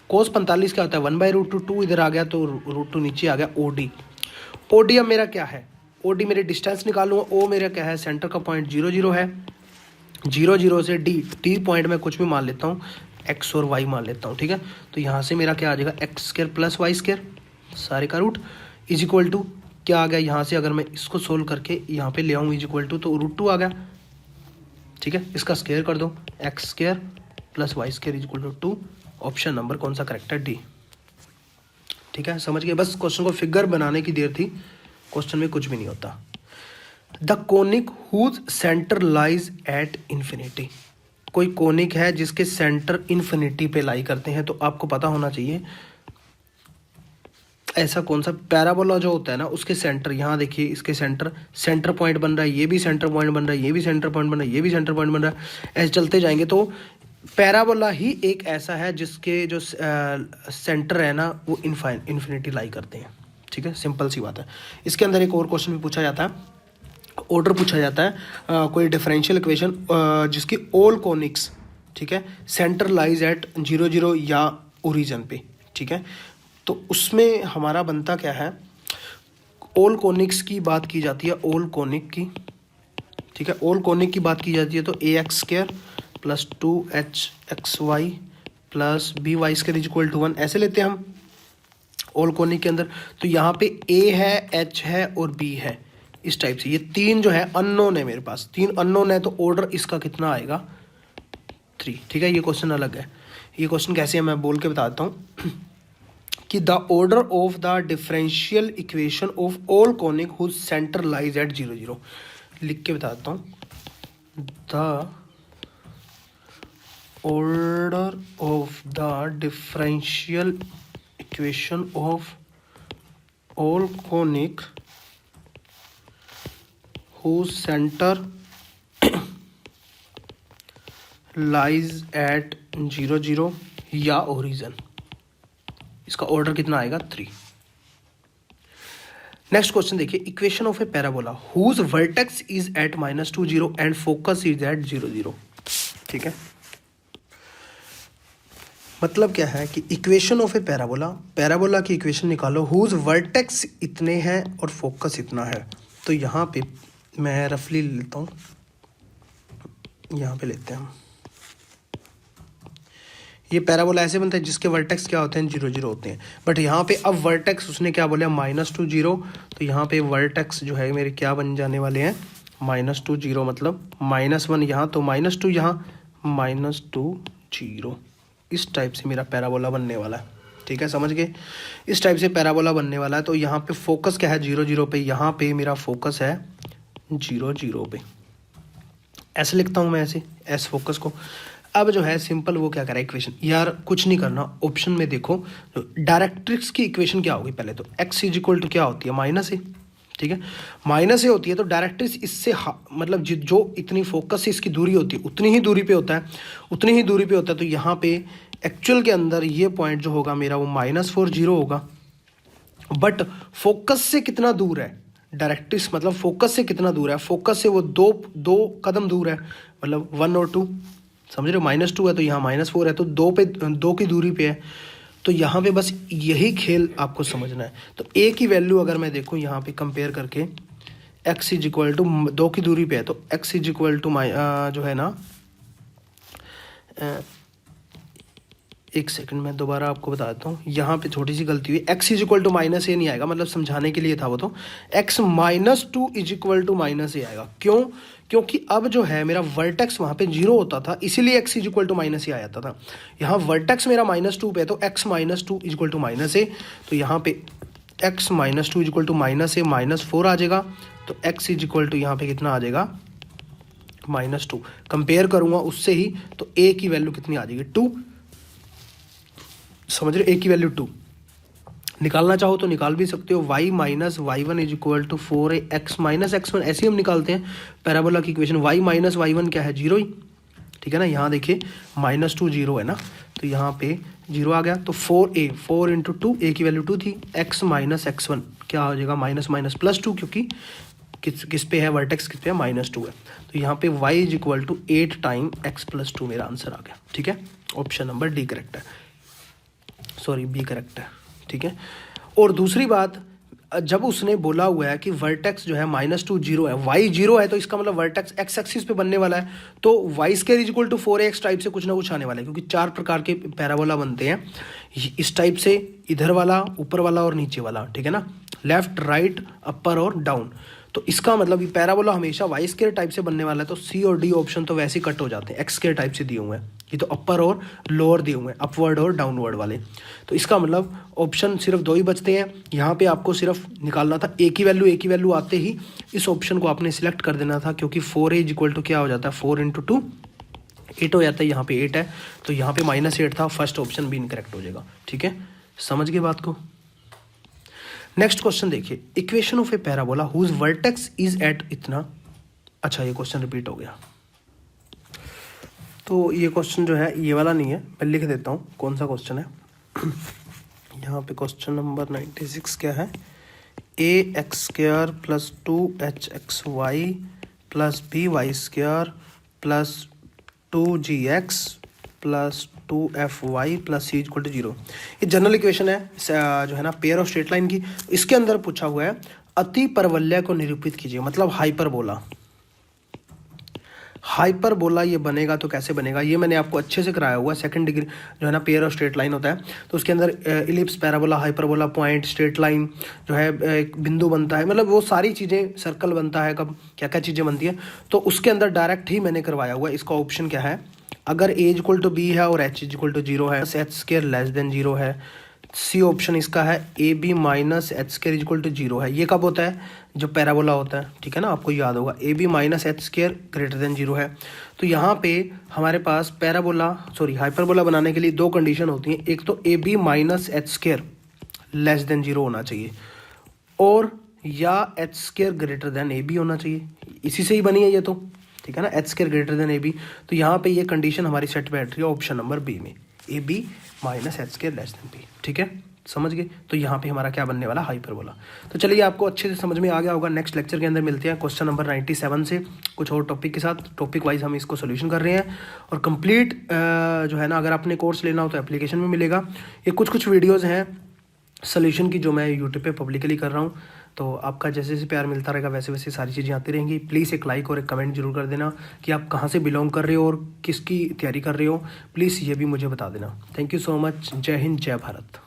कोस 45 क्या होता है 1/√2, इधर आ गया तो √2 नीचे आ गया OD अब मेरा क्या है, OD मेरे डिस्टेंस निकालूंगा, O मेरा क्या है, सेंटर का पॉइंट 0 0 है, 0 0 से D पॉइंट में कुछ भी मान लेता हूँ, x और y मान लेता हूँ। ठीक है, तो यहाँ से मेरा क्या आ जाएगा x² + y² सारे का रूट = क्या आ गया, यहाँ से अगर मैं इसको सोल्व करके यहाँ पे ले आऊँ = तो √2 आ गया। ठीक है, इसका स्क्वायर कर दो, x² + y² = 2। ऑप्शन नंबर कौन सा करेक्ट है, D। ठीक है, समझ गए, बस क्वेश्चन को फिगर बनाने की देर थी, क्वेश्चन में कुछ भी नहीं होता। The conic whose center lies at infinity, कोई कोनिक है जिसके सेंटर इन्फिनिटी पे लाई करते हैं, तो आपको पता होना चाहिए ऐसा कौन सा पैराबोला जो होता है ना, उसके सेंटर, यहाँ देखिए इसके सेंटर पॉइंट बन रहा है, ये भी सेंटर पॉइंट बन रहा है, ये भी सेंटर पॉइंट बन रहा है, ये भी सेंटर पॉइंट बन रहा है, ऐसे चलते जाएंगे। तो पैराबोला ही एक ऐसा है जिसके जो सेंटर है ना वो इन्फिनिटी लाई करते हैं, ठीक है, सिंपल सी बात है। इसके अंदर एक और क्वेश्चन भी पूछा जाता है, ऑर्डर पूछा जाता है, कोई डिफरेंशियल इक्वेशन जिसकी ऑल कोनिक्स, ठीक है, सेंटर लाइज एट 0 0 या ओरिजिन पे, ठीक है। तो उसमें हमारा बनता क्या है, ऑल कोनिक्स की बात की जाती है, ऑल कोनिक की, ठीक है, ऑल कोनिक की बात की जाती है तो ax² plus 2hxy plus by² is equal to 1 ऐसे लेते हैं हम ऑल कोनिक के अंदर। तो यहाँ पे a है, h है और b है, इस टाइप से। ये तीन जो है अननोन है, मेरे पास 3 अननोन है, तो ऑर्डर इसका कितना आएगा 3, ठीक है। ये क्वेश्चन अलग है, ये क्वेश्चन कैसे है मैं बोल के बता देता हूँ कि the order of the differential equation of all conic whose center lies at 0 0, लिख के बता देता हूँ। The order of the differential equation of all conic whose center lies at 0 0 या ओरिजिन, इसका ऑर्डर कितना आएगा 3। नेक्स्ट क्वेश्चन देखिए, equation of a parabola whose vertex is at -2 0 and focus is at 0 0, ठीक है। मतलब क्या है कि इक्वेशन ऑफ ए पैराबोला की इक्वेशन निकालो हुज वर्टेक्स इतने हैं और फोकस इतना है। तो यहाँ पे मैं रफली लेता हूँ, यहाँ पे लेते हैं हम, ये पैराबोला ऐसे बनता है जिसके वर्टेक्स क्या होते हैं 0 0 होते हैं। बट यहाँ पे अब वर्टेक्स उसने क्या बोला -2 0, तो यहाँ पे वर्टेक्स जो है मेरे क्या बन जाने वाले हैं -2 0, मतलब -1 यहाँ, तो -2 यहाँ, -2 0, इस टाइप से मेरा पैराबोला बनने वाला है, ठीक है, समझ गए। इस टाइप से पैराबोला बनने वाला है। तो यहाँ पे फोकस क्या है 0 0 पे, यहाँ पे मेरा फोकस है 0 0 पे, ऐसे लिखता हूँ मैं ऐसे एस फोकस को। अब जो है सिंपल वो क्या करा इक्वेशन, यार कुछ नहीं करना, ऑप्शन में देखो डायरेक्ट्रिक्स की इक्वेशन क्या होगी पहले तो, x इज इक्वल टू क्या होती है -a, ठीक है, -a होती है। तो डायरेक्ट्रिक्स इससे मतलब जो इतनी फोकस से इसकी दूरी होती है उतनी ही दूरी पे होता है, उतनी ही दूरी पे होता है। तो यहाँ पे एक्चुअल के अंदर ये पॉइंट जो होगा मेरा वो -4 0 होगा, बट फोकस से कितना दूर है डायरेक्ट्रिक्स, मतलब फोकस से कितना दूर है, फोकस से वो दो कदम दूर है, मतलब 1 और 2, समझ रहे हो, -2 है तो यहाँ -4 है, तो 2 की दूरी पे है। तो यहाँ पे बस यही खेल आपको समझना है। तो a की वैल्यू अगर मैं देखूँ यहाँ पे कंपेयर करके, x इज इक्वल टू 2 की दूरी पे है, तो x इज इक्वल टू जो है ना, एक सेकंड मैं दोबारा आपको बता देता हूँ, यहाँ पे छोटी सी गलती हुई, x is equal to -a नहीं आएगा, मतलब समझाने के लिए था वो, तो x -2 is equal to -a आएगा। क्यों? क्योंकि अब जो है मेरा वर्टेक्स वहाँ पे 0 होता था, इसीलिए x is equal to -a आ जाता था। यहाँ वर्टेक्स मेरा -2 पे है, तो x -2 is equal to -a, तो यहाँ पे x -2 is equal to -a -4 आ जाएगा। तो x इज इक्वल टू यहाँ पे कितना आ जाएगा -2, कंपेयर करूँगा उससे ही, तो a की वैल्यू कितनी आ जाएगी 2, समझ रहे, a की वैल्यू 2, निकालना चाहो तो निकाल भी सकते हो। y minus y1 is equal to 4a x minus x1, ऐसे ही हम निकालते हैं पैराबोला की इक्वेशन। y माइनस y1 क्या है 0 ही, ठीक है ना। यहाँ देखिए -2 0 है ना, तो यहाँ पे 0 आ गया, तो 4a 4 इंटू 2, a की वैल्यू 2 थी, x माइनस x1 क्या हो जाएगा -+2, क्योंकि किस पे है वर्टेक्स, किस पे है -2 है। तो यहाँ पे y is equal to 8 time x+2 मेरा आंसर आ गया, ठीक है। ऑप्शन नंबर डी करेक्ट है, सॉरी बी करेक्ट है, ठीक है। और दूसरी बात, जब उसने बोला हुआ है कि वर्टेक्स जो है -2 0 है, y 0 है, तो इसका मतलब वर्टेक्स x एक्सिस पे बनने वाला है, तो y² is equal to 4ax type से कुछ ना कुछ आने वाला है, क्योंकि 4 प्रकार के पैराबोला बनते हैं इस टाइप से, इधर वाला, ऊपर वाला और नीचे वाला, ठीक है ना, लेफ्ट राइट अपर और डाउन। तो इसका मतलब ये पैराबोला हमेशा y² टाइप से बनने वाला है। तो सी और डी ऑप्शन तो वैसे ही कट हो जाते हैं, x² टाइप से दिए हुए हैं, ये तो अपर और लोअर दिए हुए हैं, अपवर्ड और डाउनवर्ड वाले। तो इसका मतलब ऑप्शन सिर्फ 2 ही बचते हैं। यहाँ पे आपको सिर्फ निकालना था a की वैल्यू आते ही इस ऑप्शन को आपने सिलेक्ट कर देना था, क्योंकि 4a इज इक्वल टू क्या हो जाता है 4 इंटू 2, 8 हो जाता है, यहाँ पे 8 है तो यहाँ पे -8 था, फर्स्ट ऑप्शन भी इनकरेक्ट हो जाएगा। ठीक है, समझ गए बात को। नेक्स्ट क्वेश्चन देखिए, equation of a parabola whose vertex is at इतना। अच्छा, ये क्वेश्चन रिपीट हो गया, तो ये क्वेश्चन जो है ये वाला नहीं है, मैं लिख देता हूँ कौन सा क्वेश्चन है। यहाँ पे क्वेश्चन नंबर 96 क्या है, ax² + 2hxy + by² + 2gx + 2fy + c = 0। ये जनरल इक्वेशन है जो है ना पेयर ऑफ स्ट्रेट लाइन की। इसके अंदर पूछा हुआ है अति परवलय को निरूपित कीजिए, मतलब हाइपरबोला। हाइपरबोला ये बनेगा तो कैसे बनेगा, ये मैंने आपको अच्छे से कराया हुआ है। सेकंड डिग्री जो है ना पेयर ऑफ स्ट्रेट लाइन होता है, तो उसके अंदर ellipse, parabola, hyperbola, point, straight line जो है एक बिंदु बनता है, मतलब वो सारी चीज़ें, सर्कल बनता है, कब क्या क्या चीज़ें बनती हैं, तो उसके अंदर डायरेक्ट ही मैंने करवाया हुआ है। इसका ऑप्शन क्या है, अगर a = b है और h = 0 है, h² < 0 है, सी ऑप्शन इसका है AB - h² = 0 है। ये कब होता है, जब पैराबोला होता है। ठीक है ना, आपको याद होगा AB - h² < 0 है। तो यहाँ पे हमारे पास हाइपरबोला बनाने के लिए दो कंडीशन होती हैं, एक तो AB - h² < 0 होना चाहिए, और या h² < AB होना चाहिए। इसी से ही बनी है ये तो, ठीक है ना, h² < AB। तो यहाँ पे ये कंडीशन हमारी सेट बैठ रही है ऑप्शन नंबर बी में, AB - h² < B। ठीक है, समझ गए। तो यहाँ पे हमारा क्या बनने वाला, हाइपरबोला। तो चलिए, आपको अच्छे से समझ में आ गया होगा। नेक्स्ट लेक्चर के अंदर मिलते हैं क्वेश्चन नंबर 97 से कुछ और टॉपिक के साथ। टॉपिक वाइज हम इसको सोल्यूशन कर रहे हैं, और कंप्लीट जो है ना, अगर आपने कोर्स लेना हो तो एप्लीकेशन में मिलेगा। ये कुछ वीडियोज़ हैं सोल्यूशन की जो मैं यूट्यूब पे पब्लिकली कर रहा हूँ, तो आपका जैसे जैसे प्यार मिलता रहेगा वैसे वैसे सारी चीज़ें आती रहेंगी। प्लीज़ एक लाइक और एक कमेंट जरूर कर देना कि आप कहाँ से बिलोंग कर रहे हो और किसकी तैयारी कर रहे हो, प्लीज़ ये भी मुझे बता देना। Thank you so much. जय हिंद, जय भारत।